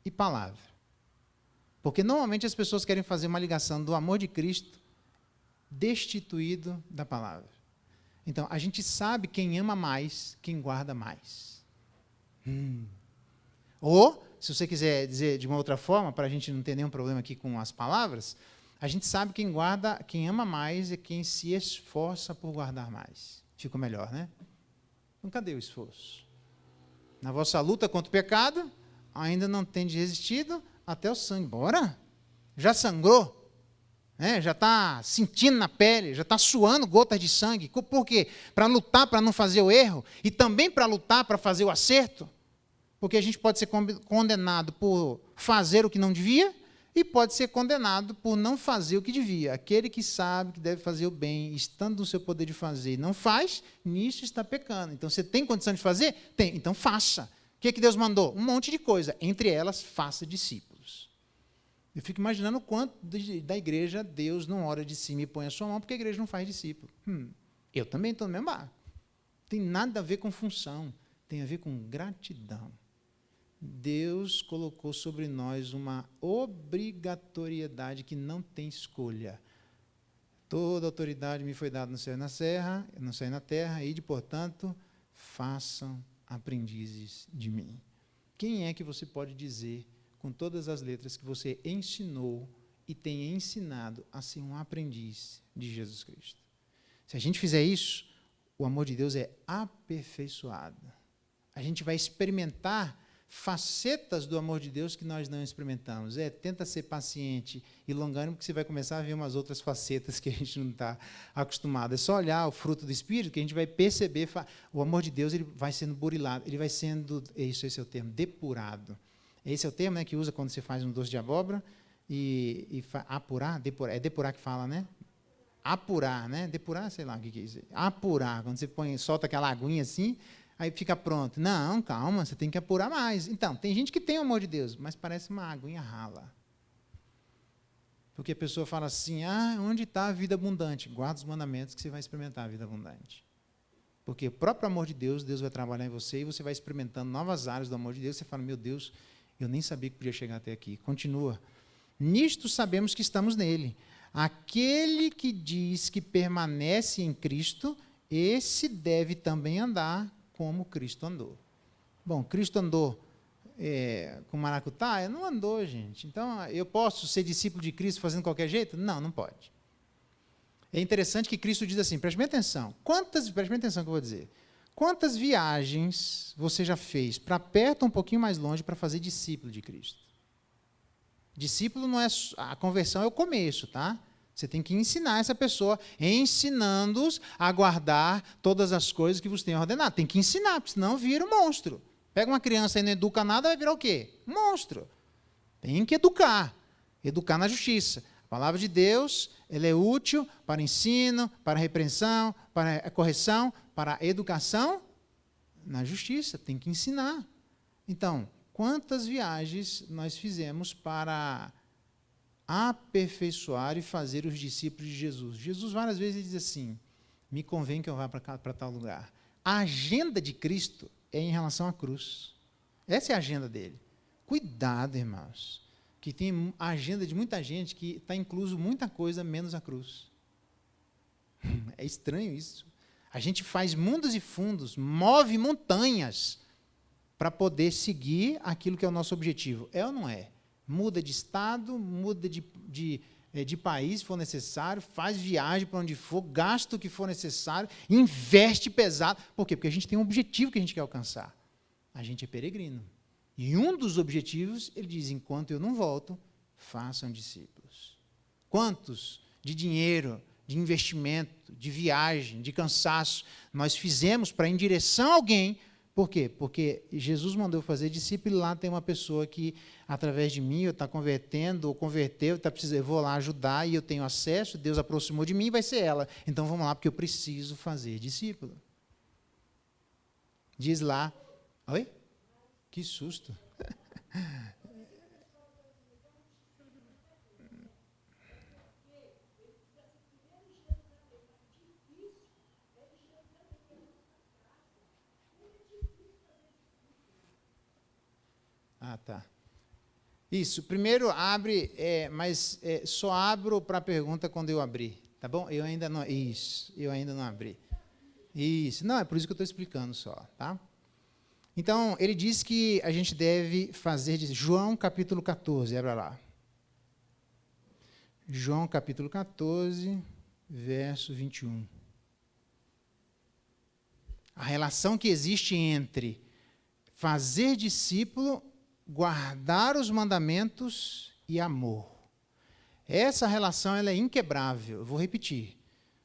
S1: e palavra. Porque normalmente as pessoas querem fazer uma ligação do amor de Cristo destituído da palavra. Então, a gente sabe quem ama mais, quem guarda mais. Ou, se você quiser dizer de uma outra forma, para a gente não ter nenhum problema aqui com as palavras... A gente sabe quem ama mais é quem se esforça por guardar mais. Fica melhor, né? Então, cadê o esforço? Na vossa luta contra o pecado, ainda não tendes resistido até o sangue. Bora! Já sangrou? Já está sentindo na pele, já está suando gotas de sangue. Por quê? Para lutar para não fazer o erro e também para lutar para fazer o acerto. Porque a gente pode ser condenado por fazer o que não devia, e pode ser condenado por não fazer o que devia. Aquele que sabe que deve fazer o bem, estando no seu poder de fazer e não faz, nisso está pecando. Então, você tem condição de fazer? Tem. Então, faça. O que Deus mandou? Um monte de coisa. Entre elas, faça discípulos. Eu fico imaginando o quanto da igreja Deus não ora de cima e põe a sua mão, porque a igreja não faz discípulo. Eu também estou no mesmo barco. Tem nada a ver com função. Tem a ver com gratidão. Deus colocou sobre nós uma obrigatoriedade que não tem escolha. Toda autoridade me foi dada no céu e na terra, e, portanto, façam aprendizes de mim. Quem é que você pode dizer, com todas as letras, que você ensinou e tem ensinado a ser um aprendiz de Jesus Cristo? Se a gente fizer isso, o amor de Deus é aperfeiçoado. A gente vai experimentar facetas do amor de Deus que nós não experimentamos. Tenta ser paciente e longânimo, que você vai começar a ver umas outras facetas que a gente não está acostumado. É só olhar o fruto do Espírito que a gente vai perceber. O amor de Deus, ele vai sendo burilado, ele vai sendo, esse é o termo, depurado. Esse é o termo, né, que usa quando você faz um doce de abóbora apurar, depurar, é depurar que fala, né? Apurar, né? Depurar, sei lá o que é isso. Apurar, quando você solta aquela aguinha assim, aí fica pronto. Não, calma, você tem que apurar mais. Então, tem gente que tem o amor de Deus, mas parece uma aguinha rala. Porque a pessoa fala assim, onde está a vida abundante? Guarda os mandamentos que você vai experimentar a vida abundante. Porque o próprio amor de Deus, Deus vai trabalhar em você e você vai experimentando novas áreas do amor de Deus. Você fala, meu Deus, eu nem sabia que podia chegar até aqui. Continua. Nisto sabemos que estamos nele. Aquele que diz que permanece em Cristo, esse deve também andar como Cristo andou. Bom, Cristo andou com maracutaia? Não andou, gente. Então, eu posso ser discípulo de Cristo fazendo de qualquer jeito? Não, não pode. É interessante que Cristo diz assim, preste bem atenção. Preste bem atenção no que eu vou dizer. Quantas viagens você já fez para perto ou um pouquinho mais longe para fazer discípulo de Cristo? Discípulo não é... A conversão é o começo, tá? Você tem que ensinar essa pessoa, ensinando-os a guardar todas as coisas que vos tenho ordenado. Tem que ensinar, porque senão vira um monstro. Pega uma criança e não educa nada, vai virar o quê? Um monstro. Tem que educar. Educar na justiça. A palavra de Deus, ela é útil para ensino, para repreensão, para correção, para educação na justiça. Tem que ensinar. Então, quantas viagens nós fizemos para aperfeiçoar e fazer os discípulos de Jesus? Jesus várias vezes diz assim, me convém que eu vá para tal lugar. A agenda de Cristo é em relação à cruz. Essa é a agenda dele. Cuidado, irmãos, que tem a agenda de muita gente que está incluso muita coisa menos a cruz. É estranho isso. A gente faz mundos e fundos, move montanhas para poder seguir aquilo que é o nosso objetivo. É ou não é? Muda de estado, muda de país, se for necessário, faz viagem para onde for, gasta o que for necessário, investe pesado. Por quê? Porque a gente tem um objetivo que a gente quer alcançar. A gente é peregrino. E um dos objetivos, ele diz, enquanto eu não volto, façam discípulos. Quantos de dinheiro, de investimento, de viagem, de cansaço, nós fizemos para ir em direção a alguém. Por quê? Porque Jesus mandou fazer discípulo e lá tem uma pessoa que, através de mim, está convertendo, ou converteu, eu vou lá ajudar e eu tenho acesso, Deus aproximou de mim e vai ser ela. Então vamos lá, porque eu preciso fazer discípulo. Diz lá, oi? Que susto. Tá. Isso, primeiro abre, mas só abro para a pergunta quando eu abrir, tá bom? Eu ainda não abri. Isso, não, é por isso que eu estou explicando só, tá? Então, ele diz que a gente deve fazer, João capítulo 14, abra lá. João capítulo 14, verso 21. A relação que existe entre fazer discípulo, guardar os mandamentos e amor. Essa relação ela é inquebrável. Eu vou repetir.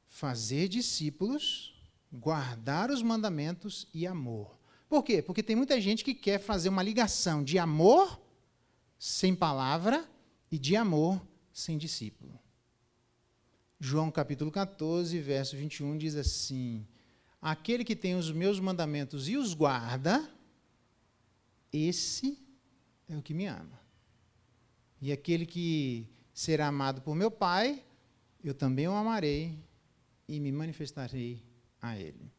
S1: Fazer discípulos, guardar os mandamentos e amor. Por quê? Porque tem muita gente que quer fazer uma ligação de amor sem palavra e de amor sem discípulo. João capítulo 14, verso 21 diz assim, aquele que tem os meus mandamentos e os guarda, esse é o que me ama. E aquele que será amado por meu Pai, eu também o amarei e me manifestarei a ele.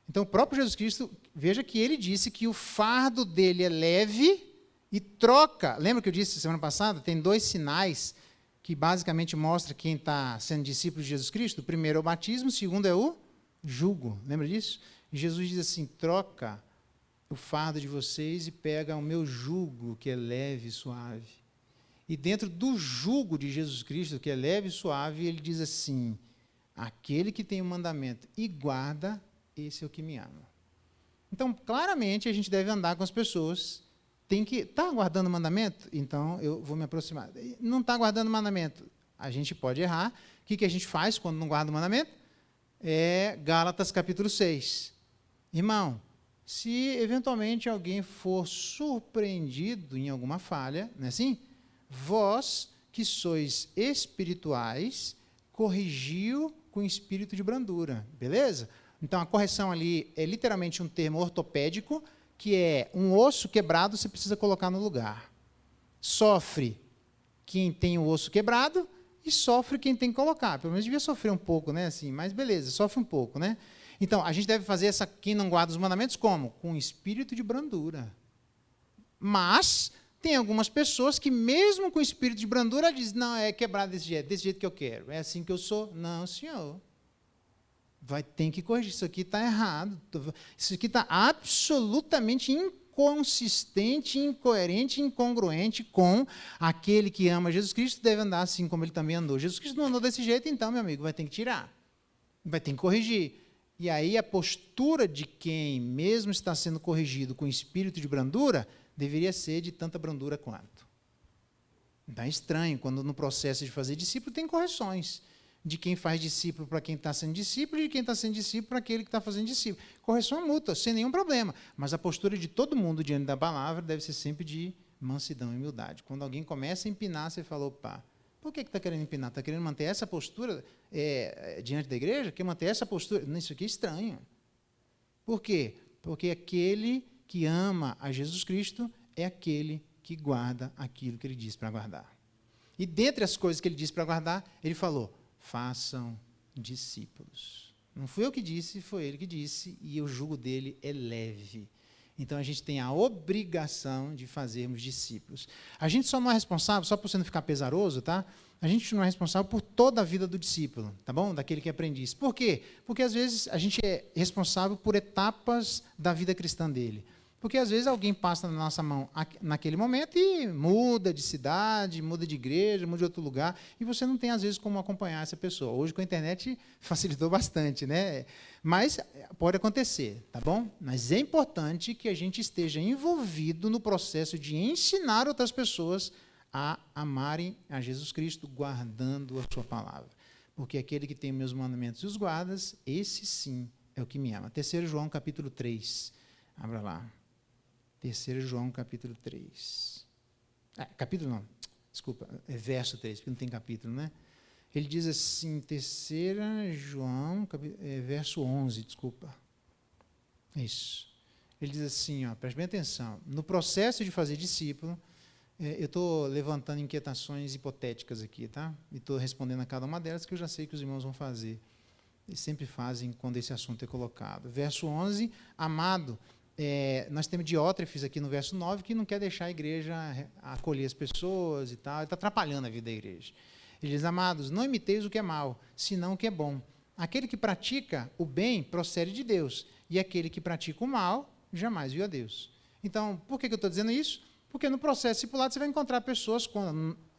S1: Então, o próprio Jesus Cristo, veja que ele disse que o fardo dele é leve e troca. Lembra que eu disse semana passada? Tem 2 sinais que basicamente mostram quem está sendo discípulo de Jesus Cristo. O primeiro é o batismo, o segundo é o jugo. Lembra disso? E Jesus diz assim: troca o fardo de vocês e pega o meu jugo, que é leve e suave. E dentro do jugo de Jesus Cristo, que é leve e suave, ele diz assim: aquele que tem o mandamento e guarda, esse é o que me ama. Então, claramente, a gente deve andar com as pessoas. Tem que está guardando o mandamento? Então, eu vou me aproximar. Não está guardando o mandamento? A gente pode errar. O que a gente faz quando não guarda o mandamento? É Gálatas capítulo 6. Irmão, se eventualmente alguém for surpreendido em alguma falha, não é assim? Vós, que sois espirituais, corrigiu com espírito de brandura, beleza? Então, a correção ali é literalmente um termo ortopédico, que é um osso quebrado, você precisa colocar no lugar. Sofre quem tem o osso quebrado e sofre quem tem que colocar. Pelo menos devia sofrer um pouco, né? Assim, mas beleza, sofre um pouco, né? Então, a gente deve fazer essa, quem não guarda os mandamentos, como? Com espírito de brandura. Mas tem algumas pessoas que, mesmo com espírito de brandura, dizem: não, é quebrado desse jeito que eu quero, é assim que eu sou. Não, senhor. Tem que corrigir, isso aqui está errado. Isso aqui está absolutamente inconsistente, incoerente, incongruente com aquele que ama Jesus Cristo, deve andar assim como ele também andou. Jesus Cristo não andou desse jeito, então, meu amigo, vai ter que tirar. Vai ter que corrigir. E aí a postura de quem mesmo está sendo corrigido com espírito de brandura, deveria ser de tanta brandura quanto. Então é estranho, quando no processo de fazer discípulo tem correções. De quem faz discípulo para quem está sendo discípulo, e de quem está sendo discípulo para aquele que está fazendo discípulo. Correção é mútua, sem nenhum problema. Mas a postura de todo mundo diante da palavra deve ser sempre de mansidão e humildade. Quando alguém começa a empinar, você fala: opa, por que está querendo empinar? Está querendo manter essa postura diante da igreja? Quer manter essa postura? Isso aqui é estranho. Por quê? Porque aquele que ama a Jesus Cristo é aquele que guarda aquilo que ele diz para guardar. E dentre as coisas que ele diz para guardar, ele falou: façam discípulos. Não fui eu que disse, foi ele que disse, e o jugo dele é leve. Então, a gente tem a obrigação de fazermos discípulos. A gente só não é responsável, só por você não ficar pesaroso, tá? A gente não é responsável por toda a vida do discípulo, tá bom? Daquele que é aprendiz. Por quê? Porque, às vezes, a gente é responsável por etapas da vida cristã dele. Porque, às vezes, alguém passa na nossa mão naquele momento e muda de cidade, muda de igreja, muda de outro lugar, e você não tem, às vezes, como acompanhar essa pessoa. Hoje, com a internet, facilitou bastante, né? Mas pode acontecer, tá bom? Mas é importante que a gente esteja envolvido no processo de ensinar outras pessoas a amarem a Jesus Cristo, guardando a sua palavra. Porque aquele que tem meus mandamentos e os guardas, esse sim é o que me ama. 3 João, capítulo 3. Abra lá. 3 João, capítulo 3. Capítulo não, desculpa, é verso 3, porque não tem capítulo, né? Ele diz assim, 3 João, verso 11, desculpa. Isso. Ele diz assim, preste bem atenção, no processo de fazer discípulo, eu estou levantando inquietações hipotéticas aqui, tá? E estou respondendo a cada uma delas, que eu já sei que os irmãos vão fazer. Eles sempre fazem quando esse assunto é colocado. Verso 11, amado, nós temos Diótrefes aqui no verso 9, que não quer deixar a igreja acolher as pessoas e tal, ele está atrapalhando a vida da igreja. Ele diz: amados, não imiteis o que é mal, senão o que é bom. Aquele que pratica o bem procede de Deus, e aquele que pratica o mal jamais viu a Deus. Então, por que eu estou dizendo isso? Porque no processo discipulado você vai encontrar pessoas,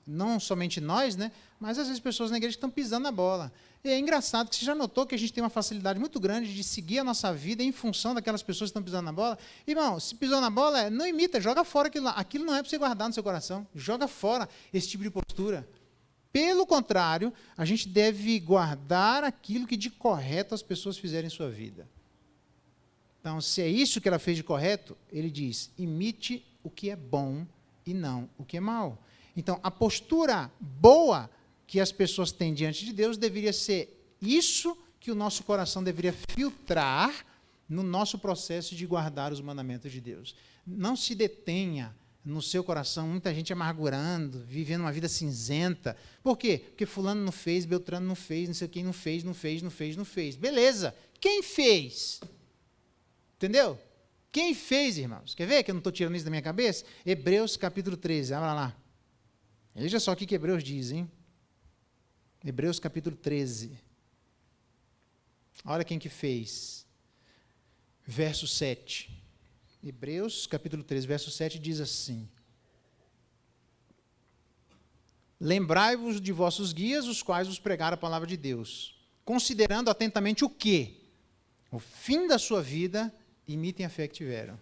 S1: não somente nós, né, mas às vezes pessoas na igreja que estão pisando na bola. E é engraçado que você já notou que a gente tem uma facilidade muito grande de seguir a nossa vida em função daquelas pessoas que estão pisando na bola. Irmão, se pisou na bola, não imita, joga fora aquilo lá. Aquilo não é para você guardar no seu coração. Joga fora esse tipo de postura. Pelo contrário, a gente deve guardar aquilo que de correto as pessoas fizerem em sua vida. Então, se é isso que ela fez de correto, ele diz: imite o que é bom e não o que é mal. Então, a postura boa que as pessoas têm diante de Deus deveria ser isso que o nosso coração deveria filtrar no nosso processo de guardar os mandamentos de Deus. Não se detenha no seu coração, muita gente amargurando, vivendo uma vida cinzenta. Por quê? Porque fulano não fez, Beltrano não fez, não sei quem não fez. Beleza. Quem fez? Entendeu? Quem fez, irmãos? Quer ver que eu não estou tirando isso da minha cabeça? Hebreus capítulo 13, abra lá. Veja só o que Hebreus diz, hein? Hebreus capítulo 13. Olha quem que fez. verso 7. Hebreus, capítulo 3, verso 7 diz assim: lembrai-vos de vossos guias, os quais vos pregaram a palavra de Deus, considerando atentamente o quê? O fim da sua vida, imitem a fé que tiveram.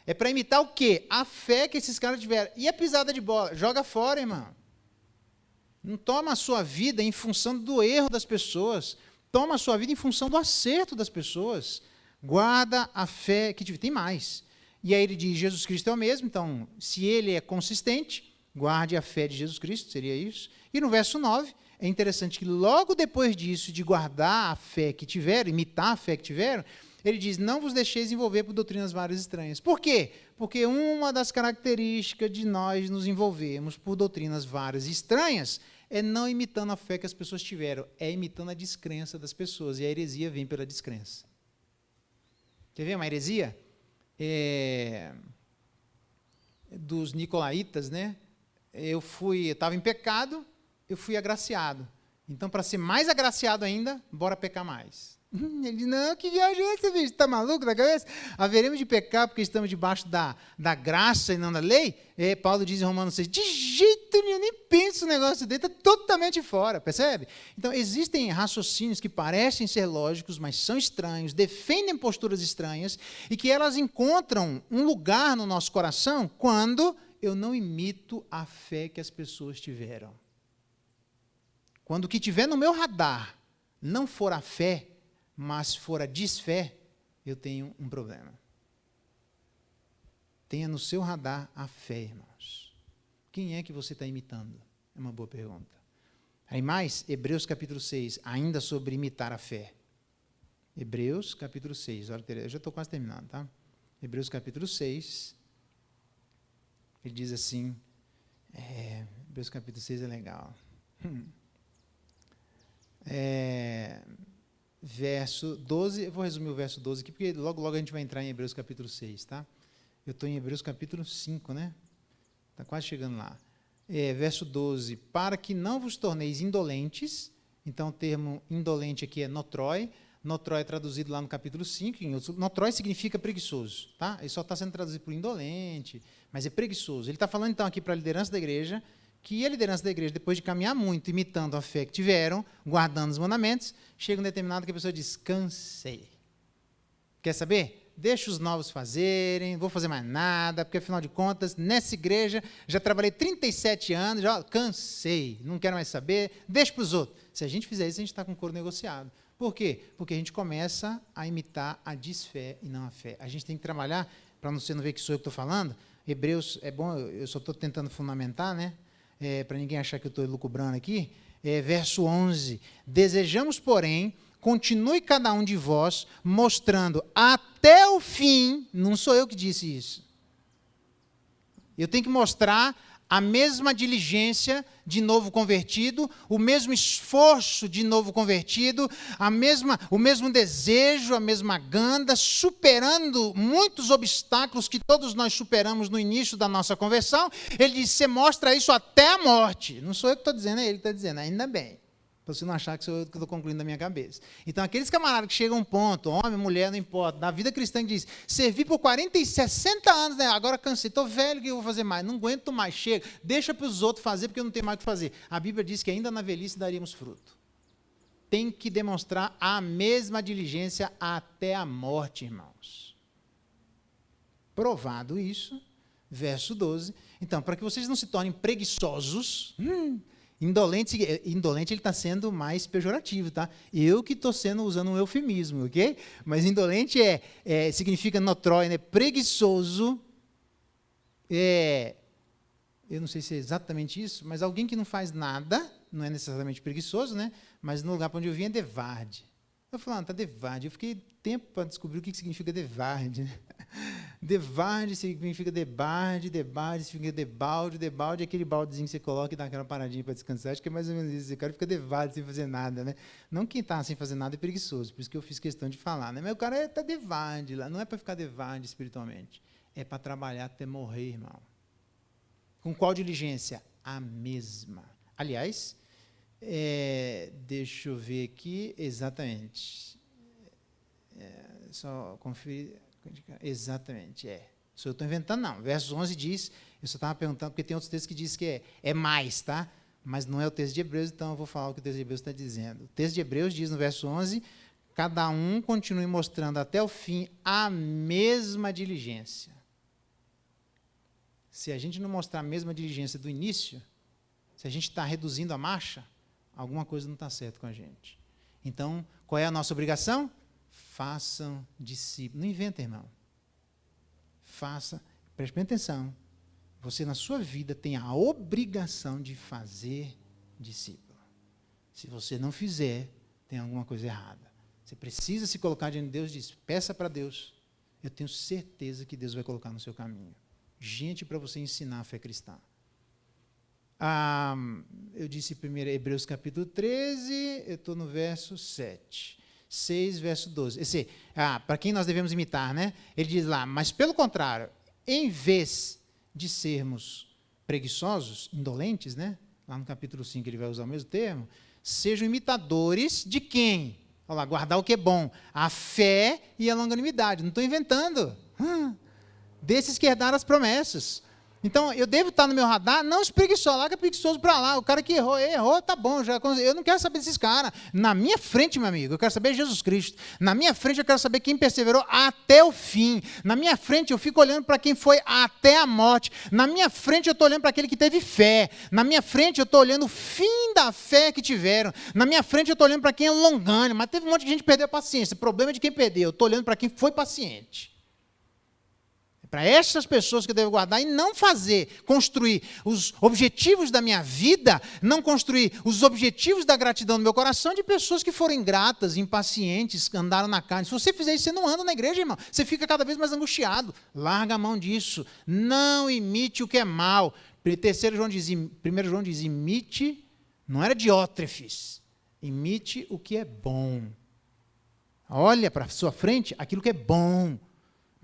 S1: É para imitar o quê? A fé que esses caras tiveram. E a pisada de bola? Joga fora, irmão. Não toma a sua vida em função do erro das pessoas. Toma a sua vida em função do acerto das pessoas. Guarda a fé que tiveram. Tem mais. E aí ele diz, Jesus Cristo é o mesmo, então, se ele é consistente, guarde a fé de Jesus Cristo, seria isso. E no verso 9, é interessante que logo depois disso, de guardar a fé que tiveram, imitar a fé que tiveram, ele diz, não vos deixeis envolver por doutrinas várias estranhas. Por quê? Porque uma das características de nós nos envolvermos por doutrinas várias estranhas é não imitando a fé que as pessoas tiveram, é imitando a descrença das pessoas. E a heresia vem pela descrença. Quer ver uma heresia? Dos nicolaítas, né? Eu estava em pecado, eu fui agraciado. Então, para ser mais agraciado ainda, bora pecar mais. Ele diz, não, que viagem é essa, bicho? Está maluco da cabeça? Haveremos de pecar porque estamos debaixo da graça e não da lei? Paulo diz em Romanos 6, de jeito nenhum, nem pensa o negócio dele, está totalmente fora, percebe? Então, existem raciocínios que parecem ser lógicos, mas são estranhos, defendem posturas estranhas, e que elas encontram um lugar no nosso coração quando eu não imito a fé que as pessoas tiveram. Quando o que tiver no meu radar não for a fé, mas for a desfé, eu tenho um problema. Tenha no seu radar a fé, irmãos. Quem é que você está imitando? É uma boa pergunta. Aí mais, Hebreus capítulo 6, ainda sobre imitar a fé. Hebreus capítulo 6, olha, eu já estou quase terminando, tá? Hebreus capítulo 6, ele diz assim, Hebreus capítulo 6 é legal. Verso 12, eu vou resumir o verso 12 aqui, porque logo a gente vai entrar em Hebreus capítulo 6, tá? Eu estou em Hebreus capítulo 5, né? Está quase chegando lá. Verso 12, para que não vos torneis indolentes, então o termo indolente aqui é notroi, notroi é traduzido lá no capítulo 5, notroi significa preguiçoso, tá? Ele só está sendo traduzido por indolente, mas é preguiçoso. Ele está falando então aqui para a liderança da igreja, que a liderança da igreja, depois de caminhar muito, imitando a fé que tiveram, guardando os mandamentos, chega um determinado que a pessoa diz, cansei. Quer saber? Deixa os novos fazerem, vou fazer mais nada, porque, afinal de contas, nessa igreja, já trabalhei 37 anos, já cansei, não quero mais saber, deixa para os outros. Se a gente fizer isso, a gente está com o couro negociado. Por quê? Porque a gente começa a imitar a desfé e não a fé. A gente tem que trabalhar, para você não ver que sou eu que estou falando, Hebreus, é bom, eu só estou tentando fundamentar, né? Para ninguém achar que eu estou elucubrando aqui, verso 11, desejamos, porém, continue cada um de vós mostrando até o fim, não sou eu que disse isso, eu tenho que mostrar a mesma diligência de novo convertido, o mesmo esforço de novo convertido, o mesmo desejo, a mesma ganda, superando muitos obstáculos que todos nós superamos no início da nossa conversão. Ele diz, você mostra isso até a morte. Não sou eu que estou dizendo, é ele que está dizendo, ainda bem. Para você não achar que sou eu que estou concluindo na minha cabeça. Então, aqueles camaradas que chegam a um ponto, homem, mulher, não importa, da vida cristã, que diz, servi por 40 e 60 anos, né? Agora cansei, estou velho, o que eu vou fazer mais? Não aguento mais, chega, deixa para os outros fazer, porque eu não tenho mais o que fazer. A Bíblia diz que ainda na velhice daríamos fruto. Tem que demonstrar a mesma diligência até a morte, irmãos. Provado isso, verso 12. Então, para que vocês não se tornem preguiçosos, indolente ele está sendo mais pejorativo, tá? Eu que estou usando um eufemismo, ok? Mas indolente significa notroi, né? Preguiçoso. Eu não sei se é exatamente isso, mas alguém que não faz nada, não é necessariamente preguiçoso, né? Mas no lugar para onde eu vim é devarde. Eu falei, está devarde. Eu fiquei tempo para descobrir o que significa devarde, né? Devarde significa debarde significa debalde é aquele baldezinho que você coloca e dá aquela paradinha para descansar. Acho que é mais ou menos isso. O cara fica devarde sem fazer nada, né? Não quem está sem fazer nada é preguiçoso, por isso que eu fiz questão de falar, né? Mas o cara está devarde lá, não é para ficar devarde espiritualmente, é para trabalhar até morrer, irmão. Com qual diligência? A mesma. Aliás, deixa eu ver aqui exatamente. só conferir. Exatamente, Isso eu estou inventando, não. Verso 11 diz, eu só estava perguntando, porque tem outros textos que diz que é mais, tá? Mas não é o texto de Hebreus, então eu vou falar o que o texto de Hebreus está dizendo. O texto de Hebreus diz no verso 11, cada um continue mostrando até o fim a mesma diligência. Se a gente não mostrar a mesma diligência do início, se a gente está reduzindo a marcha, alguma coisa não está certo com a gente. Então, qual é a nossa obrigação? Façam discípulos. Não inventa, irmão. Faça, preste bem atenção. Você, na sua vida, tem a obrigação de fazer discípulo. Se você não fizer, tem alguma coisa errada. Você precisa se colocar diante de Deus e diz, peça para Deus. Eu tenho certeza que Deus vai colocar no seu caminho. Gente para você ensinar a fé cristã. Eu disse primeiro Hebreus capítulo 13, eu estou no verso 7. 6, verso 12. Para quem nós devemos imitar, né? Ele diz lá, mas pelo contrário, em vez de sermos preguiçosos, indolentes, né? Lá no capítulo 5 ele vai usar o mesmo termo, sejam imitadores de quem? Olha lá, guardar o que é bom, a fé e a longanimidade. Não estou inventando. Desses que herdaram as promessas. Então, eu devo estar no meu radar, não espreguiçoso, larga preguiçoso para lá. O cara que errou, tá bom. Eu não quero saber desses caras. Na minha frente, meu amigo, eu quero saber Jesus Cristo. Na minha frente, eu quero saber quem perseverou até o fim. Na minha frente, eu fico olhando para quem foi até a morte. Na minha frente, eu estou olhando para aquele que teve fé. Na minha frente, eu estou olhando o fim da fé que tiveram. Na minha frente, eu estou olhando para quem é longânimo. Mas teve um monte de gente que perdeu a paciência. O problema é de quem perdeu. Eu estou olhando para quem foi paciente. Para essas pessoas que eu devo guardar e não construir os objetivos da minha vida, não construir os objetivos da gratidão do meu coração de pessoas que foram ingratas, impacientes, andaram na carne. Se você fizer isso, você não anda na igreja, irmão. Você fica cada vez mais angustiado. Larga a mão disso. Não imite o que é mal. 1 João diz, imite, não era diótrefes, imite o que é bom. Olha para a sua frente aquilo que é bom.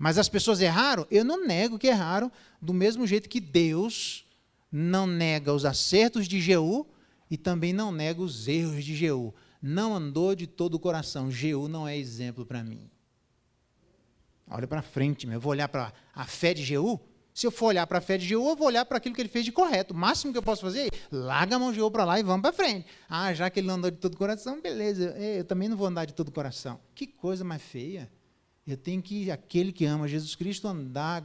S1: Mas as pessoas erraram? Eu não nego que erraram, do mesmo jeito que Deus não nega os acertos de Jeú e também não nega os erros de Jeú. Não andou de todo o coração. Jeú não é exemplo para mim. Olha para frente, eu vou olhar para a fé de Jeú? Se eu for olhar para a fé de Jeú, eu vou olhar para aquilo que ele fez de correto. O máximo que eu posso fazer é, larga a mão de Jeú para lá e vamos para frente. Já que ele não andou de todo o coração, beleza, eu também não vou andar de todo o coração. Que coisa mais feia. Eu tenho que, aquele que ama Jesus Cristo,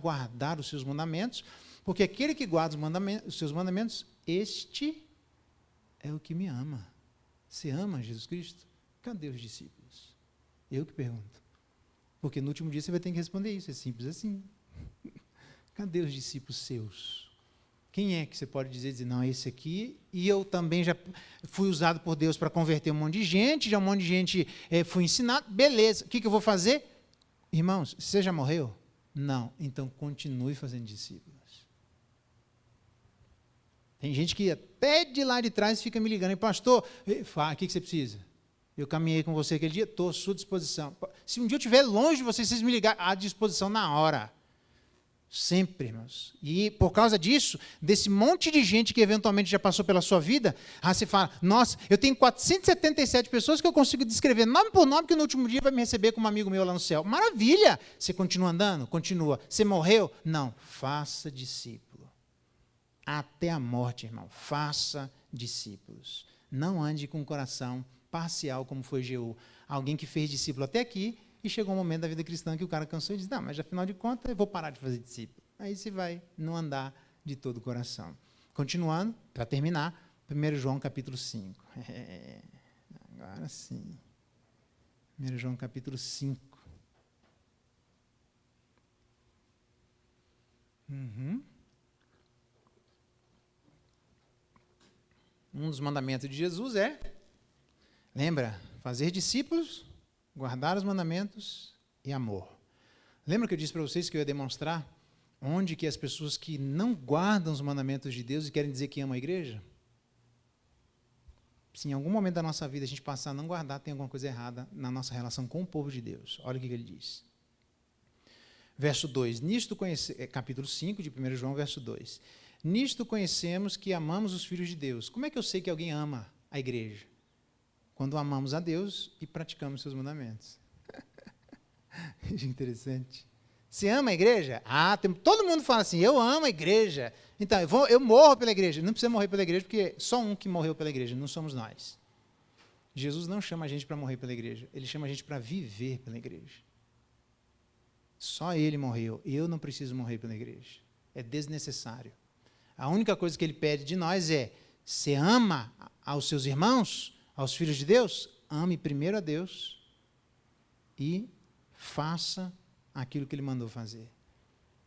S1: guardar os seus mandamentos, porque aquele que guarda os seus mandamentos, este é o que me ama. Você ama Jesus Cristo? Cadê os discípulos? Eu que pergunto. Porque no último dia você vai ter que responder isso, é simples assim. Cadê os discípulos seus? Quem é que você pode dizer, não, esse aqui, e eu também já fui usado por Deus para converter um monte de gente, já um monte de gente fui ensinado, beleza, o que eu vou fazer? Irmãos, você já morreu? Não. Então, continue fazendo discípulos. Tem gente que até de lá de trás fica me ligando. E, pastor, o que você precisa? Eu caminhei com você aquele dia, estou à sua disposição. Se um dia eu estiver longe de vocês me ligarem, à disposição na hora. Sempre, irmãos. E por causa disso, desse monte de gente que eventualmente já passou pela sua vida, você fala, nossa, eu tenho 477 pessoas que eu consigo descrever nome por nome, que no último dia vai me receber como amigo meu lá no céu. Maravilha! Você continua andando? Continua. Você morreu? Não. Faça discípulo. Até a morte, irmão. Faça discípulos. Não ande com o coração parcial como foi Jeú. Alguém que fez discípulo até aqui, e chegou um momento da vida cristã que o cara cansou e disse, não, mas afinal de contas eu vou parar de fazer discípulo. Aí você vai não andar de todo o coração. Continuando, para terminar, 1 João capítulo 5. Agora sim. 1 João capítulo 5. Um dos mandamentos de Jesus lembra, fazer discípulos, guardar os mandamentos e amor. Lembra que eu disse para vocês que eu ia demonstrar onde que as pessoas que não guardam os mandamentos de Deus e querem dizer que amam a igreja? Se em algum momento da nossa vida a gente passar a não guardar, tem alguma coisa errada na nossa relação com o povo de Deus. Olha o que ele diz. Verso 2. Capítulo 5 de 1 João, verso 2. Nisto conhecemos que amamos os filhos de Deus. Como é que eu sei que alguém ama a igreja? Quando amamos a Deus e praticamos seus mandamentos. Interessante. Você ama a igreja? Todo mundo fala assim, eu amo a igreja. Então, eu morro pela igreja. Não precisa morrer pela igreja, porque só um que morreu pela igreja, não somos nós. Jesus não chama a gente para morrer pela igreja, ele chama a gente para viver pela igreja. Só ele morreu, eu não preciso morrer pela igreja. É desnecessário. A única coisa que ele pede de nós é, você ama aos seus irmãos, aos filhos de Deus? Ame primeiro a Deus e faça aquilo que ele mandou fazer.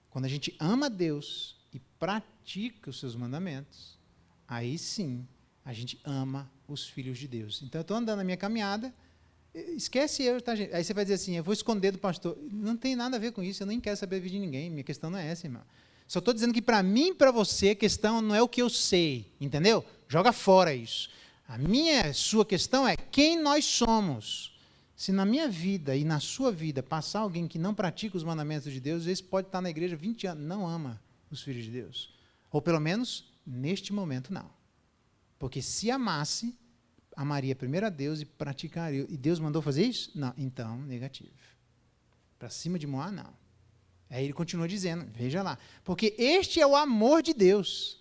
S1: Quando a gente ama a Deus e pratica os seus mandamentos, aí sim a gente ama os filhos de Deus. Então, eu estou andando na minha caminhada, esquece eu, tá, gente? Aí você vai dizer assim, eu vou esconder do pastor. Não tem nada a ver com isso, eu nem quero saber a vida de ninguém, minha questão não é essa, irmão. Só estou dizendo que para mim e para você, a questão não é o que eu sei, entendeu? Joga fora isso. Sua questão é quem nós somos. Se na minha vida e na sua vida passar alguém que não pratica os mandamentos de Deus, esse pode estar na igreja 20 anos, não ama os filhos de Deus. Ou pelo menos, neste momento, não. Porque se amasse, amaria primeiro a Deus e praticaria. E Deus mandou fazer isso? Não. Então, negativo. Para cima de Moá, não. Aí ele continua dizendo, veja lá. Porque este é o amor de Deus.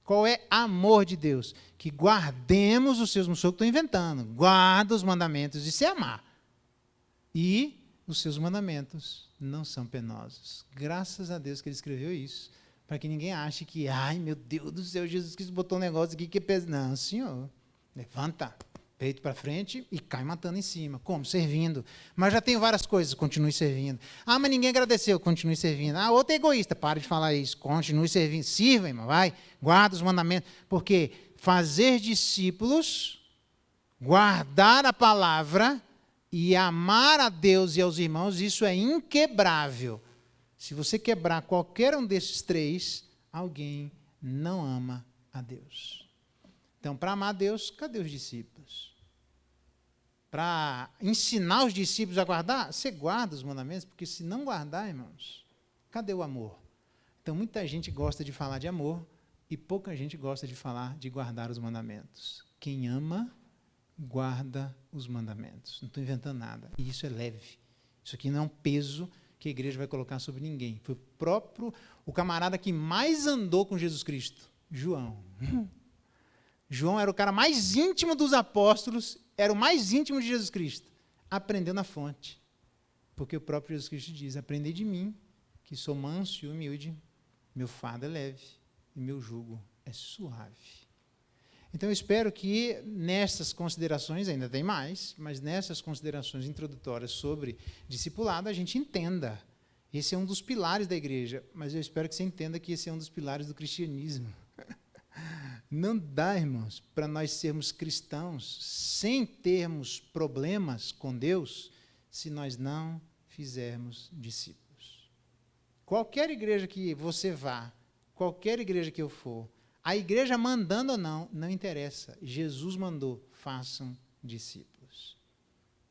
S1: Qual é amor de Deus? Que guardemos os seus, não sou eu que estou inventando, guarda os mandamentos de se amar. E os seus mandamentos não são penosos. Graças a Deus que ele escreveu isso. Para que ninguém ache que, ai meu Deus do céu, Jesus Cristo botou um negócio aqui que é pesado. Não, senhor. Levanta, peito para frente e cai matando em cima. Como? Servindo. Mas já tenho várias coisas, continue servindo. Ah, mas ninguém agradeceu, continue servindo. Ah, outro é egoísta, para de falar isso, continue servindo. Sirva, irmão, vai, guarda os mandamentos. Porque fazer discípulos, guardar a palavra e amar a Deus e aos irmãos, isso é inquebrável. Se você quebrar qualquer um desses três, alguém não ama a Deus. Então, para amar a Deus, cadê os discípulos? Para ensinar os discípulos a guardar, você guarda os mandamentos, porque se não guardar, irmãos, cadê o amor? Então, muita gente gosta de falar de amor e pouca gente gosta de falar de guardar os mandamentos. Quem ama, guarda os mandamentos. Não estou inventando nada. E isso é leve. Isso aqui não é um peso que a igreja vai colocar sobre ninguém. Foi o camarada que mais andou com Jesus Cristo, João. João era o cara mais íntimo dos apóstolos, era o mais íntimo de Jesus Cristo. Aprendeu na fonte. Porque o próprio Jesus Cristo diz, aprendei de mim, que sou manso e humilde, meu fardo é leve e meu jugo é suave. Então, eu espero que nessas considerações, ainda tem mais, mas nessas considerações introdutórias sobre discipulado, a gente entenda. Esse é um dos pilares da igreja, mas eu espero que você entenda que esse é um dos pilares do cristianismo. Não dá, irmãos, para nós sermos cristãos sem termos problemas com Deus, se nós não fizermos discípulos. Qualquer igreja que você vá, qualquer igreja que eu for, a igreja mandando ou não, não interessa. Jesus mandou, façam discípulos.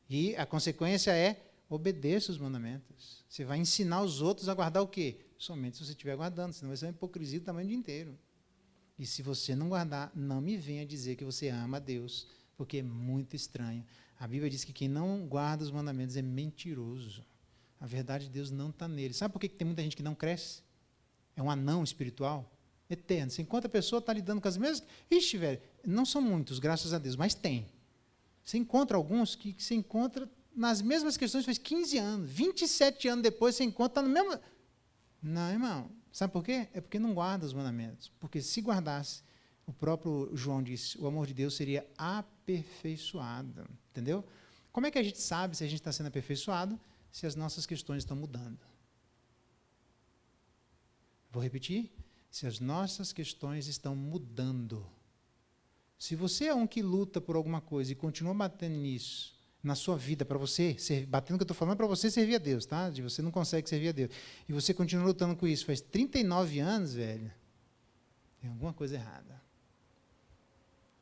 S1: E a consequência é, obedeça os mandamentos. Você vai ensinar os outros a guardar o quê? Somente se você estiver guardando, senão vai ser uma hipocrisia do tamanho do dia inteiro. E se você não guardar, não me venha dizer que você ama a Deus, porque é muito estranho. A Bíblia diz que quem não guarda os mandamentos é mentiroso. A verdade de Deus não está nele. Sabe por que tem muita gente que não cresce? É um anão espiritual, eterno. Você encontra a pessoa, está lidando com as mesmas... Ixi, velho, não são muitos, graças a Deus, mas tem. Você encontra alguns que você encontra nas mesmas questões faz 15 anos, 27 anos depois você encontra, está no mesmo... Não, irmão. Sabe por quê? É porque não guarda os mandamentos. Porque se guardasse, o próprio João disse, o amor de Deus seria aperfeiçoado. Entendeu? Como é que a gente sabe se a gente está sendo aperfeiçoado? Se as nossas questões estão mudando. Vou repetir. Se as nossas questões estão mudando. Se você é um que luta por alguma coisa e continua batendo nisso, na sua vida, para você, batendo o que eu estou falando, para você servir a Deus, tá? De você não consegue servir a Deus. E você continua lutando com isso, faz 39 anos, velho, tem alguma coisa errada.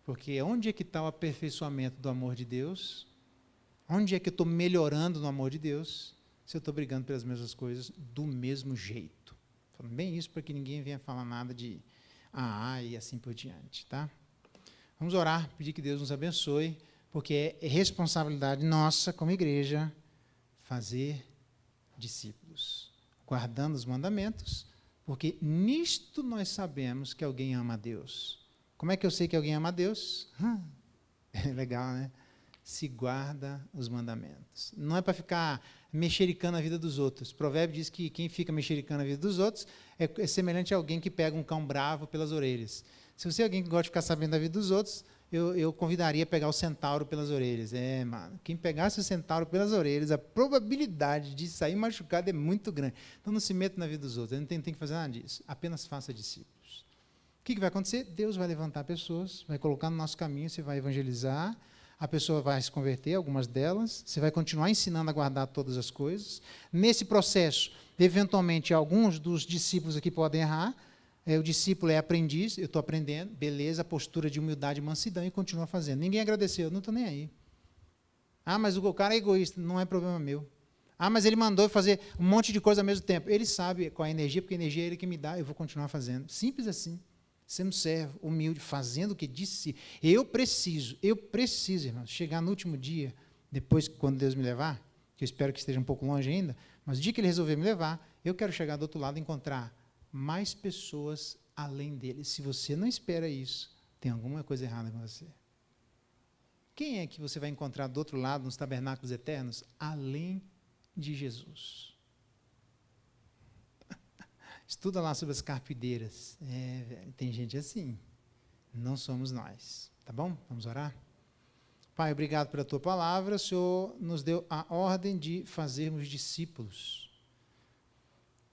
S1: Porque onde é que está o aperfeiçoamento do amor de Deus? Onde é que eu estou melhorando no amor de Deus, se eu estou brigando pelas mesmas coisas do mesmo jeito? Falando bem isso para que ninguém venha falar nada de e assim por diante, tá? Vamos orar, pedir que Deus nos abençoe, porque é responsabilidade nossa, como igreja, fazer discípulos, guardando os mandamentos, porque nisto nós sabemos que alguém ama a Deus. Como é que eu sei que alguém ama a Deus? É legal, né? Se guarda os mandamentos. Não é para ficar mexericando a vida dos outros. O provérbio diz que quem fica mexericando a vida dos outros é semelhante a alguém que pega um cão bravo pelas orelhas. Se você é alguém que gosta de ficar sabendo da vida dos outros, eu convidaria a pegar o centauro pelas orelhas. Mano, quem pegasse o centauro pelas orelhas, a probabilidade de sair machucado é muito grande. Então não se meta na vida dos outros, não tem que fazer nada disso. Apenas faça discípulos. O que vai acontecer? Deus vai levantar pessoas, vai colocar no nosso caminho, você vai evangelizar, a pessoa vai se converter, algumas delas, você vai continuar ensinando a guardar todas as coisas. Nesse processo, eventualmente, alguns dos discípulos aqui podem errar. O discípulo é aprendiz, eu estou aprendendo, beleza, postura de humildade e mansidão, e continua fazendo. Ninguém agradeceu, eu não estou nem aí. Mas o cara é egoísta, não é problema meu. Mas ele mandou eu fazer um monte de coisa ao mesmo tempo. Ele sabe qual é a energia, porque a energia é ele que me dá, eu vou continuar fazendo. Simples assim. Sendo servo, humilde, fazendo o que disse. Eu preciso, irmãos, chegar no último dia, depois, quando Deus me levar, que eu espero que esteja um pouco longe ainda, mas o dia que Ele resolver me levar, eu quero chegar do outro lado e encontrar mais pessoas além dele. Se você não espera isso, tem alguma coisa errada com você. Quem é que você vai encontrar do outro lado, nos tabernáculos eternos, além de Jesus? Estuda lá sobre as carpideiras. Velho, tem gente assim. Não somos nós. Tá bom? Vamos orar? Pai, obrigado pela tua palavra. O Senhor nos deu a ordem de fazermos discípulos.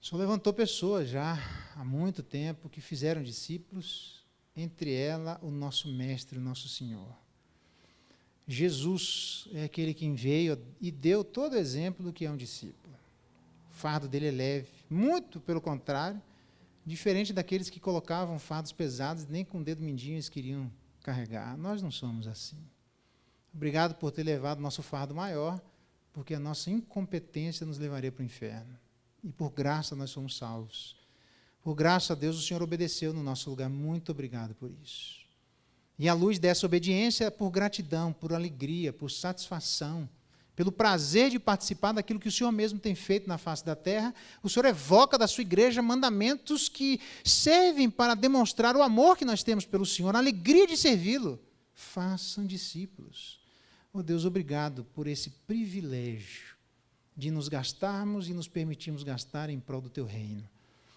S1: O Senhor levantou pessoas já há muito tempo que fizeram discípulos, entre elas o nosso Mestre, o nosso Senhor. Jesus é aquele que veio e deu todo o exemplo do que é um discípulo. O fardo dele é leve, muito pelo contrário, diferente daqueles que colocavam fardos pesados, nem com o dedo mindinho eles queriam carregar. Nós não somos assim. Obrigado por ter levado nosso fardo maior, porque a nossa incompetência nos levaria para o inferno. E por graça nós somos salvos. Por graça a Deus o Senhor obedeceu no nosso lugar. Muito obrigado por isso. E à luz dessa obediência, por gratidão, por alegria, por satisfação, pelo prazer de participar daquilo que o Senhor mesmo tem feito na face da terra, o Senhor evoca da sua igreja mandamentos que servem para demonstrar o amor que nós temos pelo Senhor, a alegria de servi-lo. Façam discípulos. Oh Deus, obrigado por esse privilégio de nos gastarmos e nos permitirmos gastar em prol do Teu reino.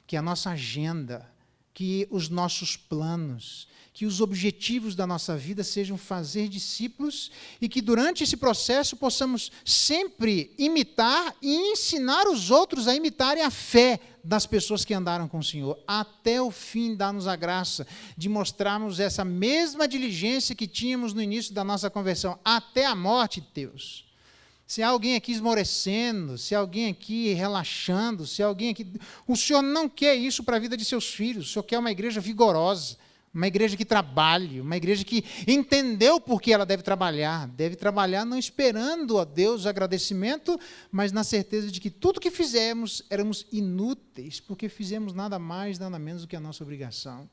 S1: Que a nossa agenda, que os nossos planos, que os objetivos da nossa vida sejam fazer discípulos e que durante esse processo possamos sempre imitar e ensinar os outros a imitarem a fé das pessoas que andaram com o Senhor. Até o fim, dá-nos a graça de mostrarmos essa mesma diligência que tínhamos no início da nossa conversão, até a morte de Deus. Se há alguém aqui esmorecendo, se há alguém aqui relaxando, se há alguém aqui... O Senhor não quer isso para a vida de seus filhos. O Senhor quer uma igreja vigorosa, uma igreja que trabalhe, uma igreja que entendeu por que ela deve trabalhar não esperando a Deus agradecimento, mas na certeza de que tudo que fizemos éramos inúteis, porque fizemos nada mais, nada menos do que a nossa obrigação.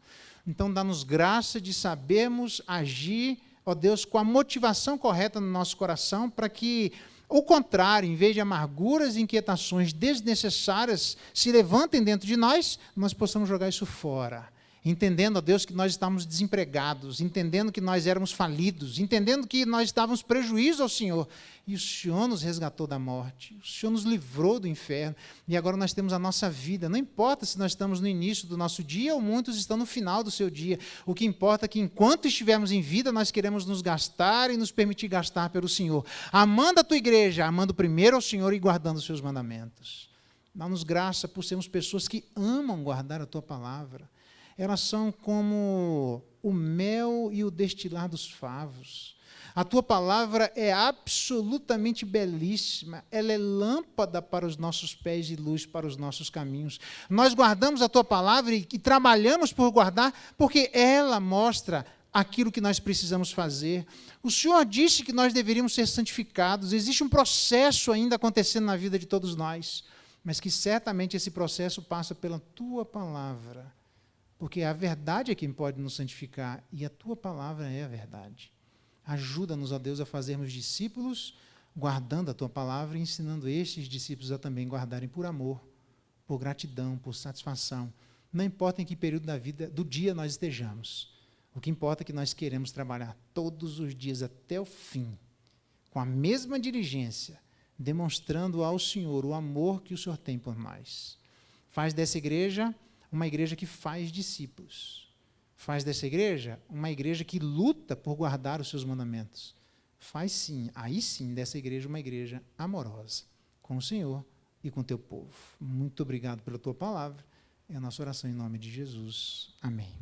S1: Então, dá-nos graça de sabermos agir, ó Deus, com a motivação correta no nosso coração, para que o contrário, em vez de amarguras e inquietações desnecessárias se levantem dentro de nós, nós possamos jogar isso fora. Entendendo, ó Deus, que nós estávamos desempregados, entendendo que nós éramos falidos, entendendo que nós estávamos prejuízo ao Senhor. E o Senhor nos resgatou da morte, o Senhor nos livrou do inferno, e agora nós temos a nossa vida. Não importa se nós estamos no início do nosso dia ou muitos estão no final do seu dia. O que importa é que enquanto estivermos em vida, nós queremos nos gastar e nos permitir gastar pelo Senhor. Amando a tua igreja, amando primeiro ao Senhor e guardando os seus mandamentos. Dá-nos graça por sermos pessoas que amam guardar a tua palavra. Elas são como o mel e o destilar dos favos. A tua palavra é absolutamente belíssima, ela é lâmpada para os nossos pés e luz para os nossos caminhos. Nós guardamos a tua palavra e trabalhamos por guardar, porque ela mostra aquilo que nós precisamos fazer. O Senhor disse que nós deveríamos ser santificados, existe um processo ainda acontecendo na vida de todos nós, mas que certamente esse processo passa pela tua palavra. Porque a verdade é quem pode nos santificar, e a tua palavra é a verdade. Ajuda-nos, ó Deus, a fazermos discípulos, guardando a tua palavra e ensinando estes discípulos a também guardarem por amor, por gratidão, por satisfação. Não importa em que período da vida, do dia nós estejamos. O que importa é que nós queremos trabalhar todos os dias até o fim, com a mesma diligência, demonstrando ao Senhor o amor que o Senhor tem por nós. Faz dessa igreja uma igreja que faz discípulos. Faz dessa igreja uma igreja que luta por guardar os seus mandamentos. Faz sim, aí sim, dessa igreja uma igreja amorosa com o Senhor e com o teu povo. Muito obrigado pela tua palavra. É a nossa oração em nome de Jesus. Amém.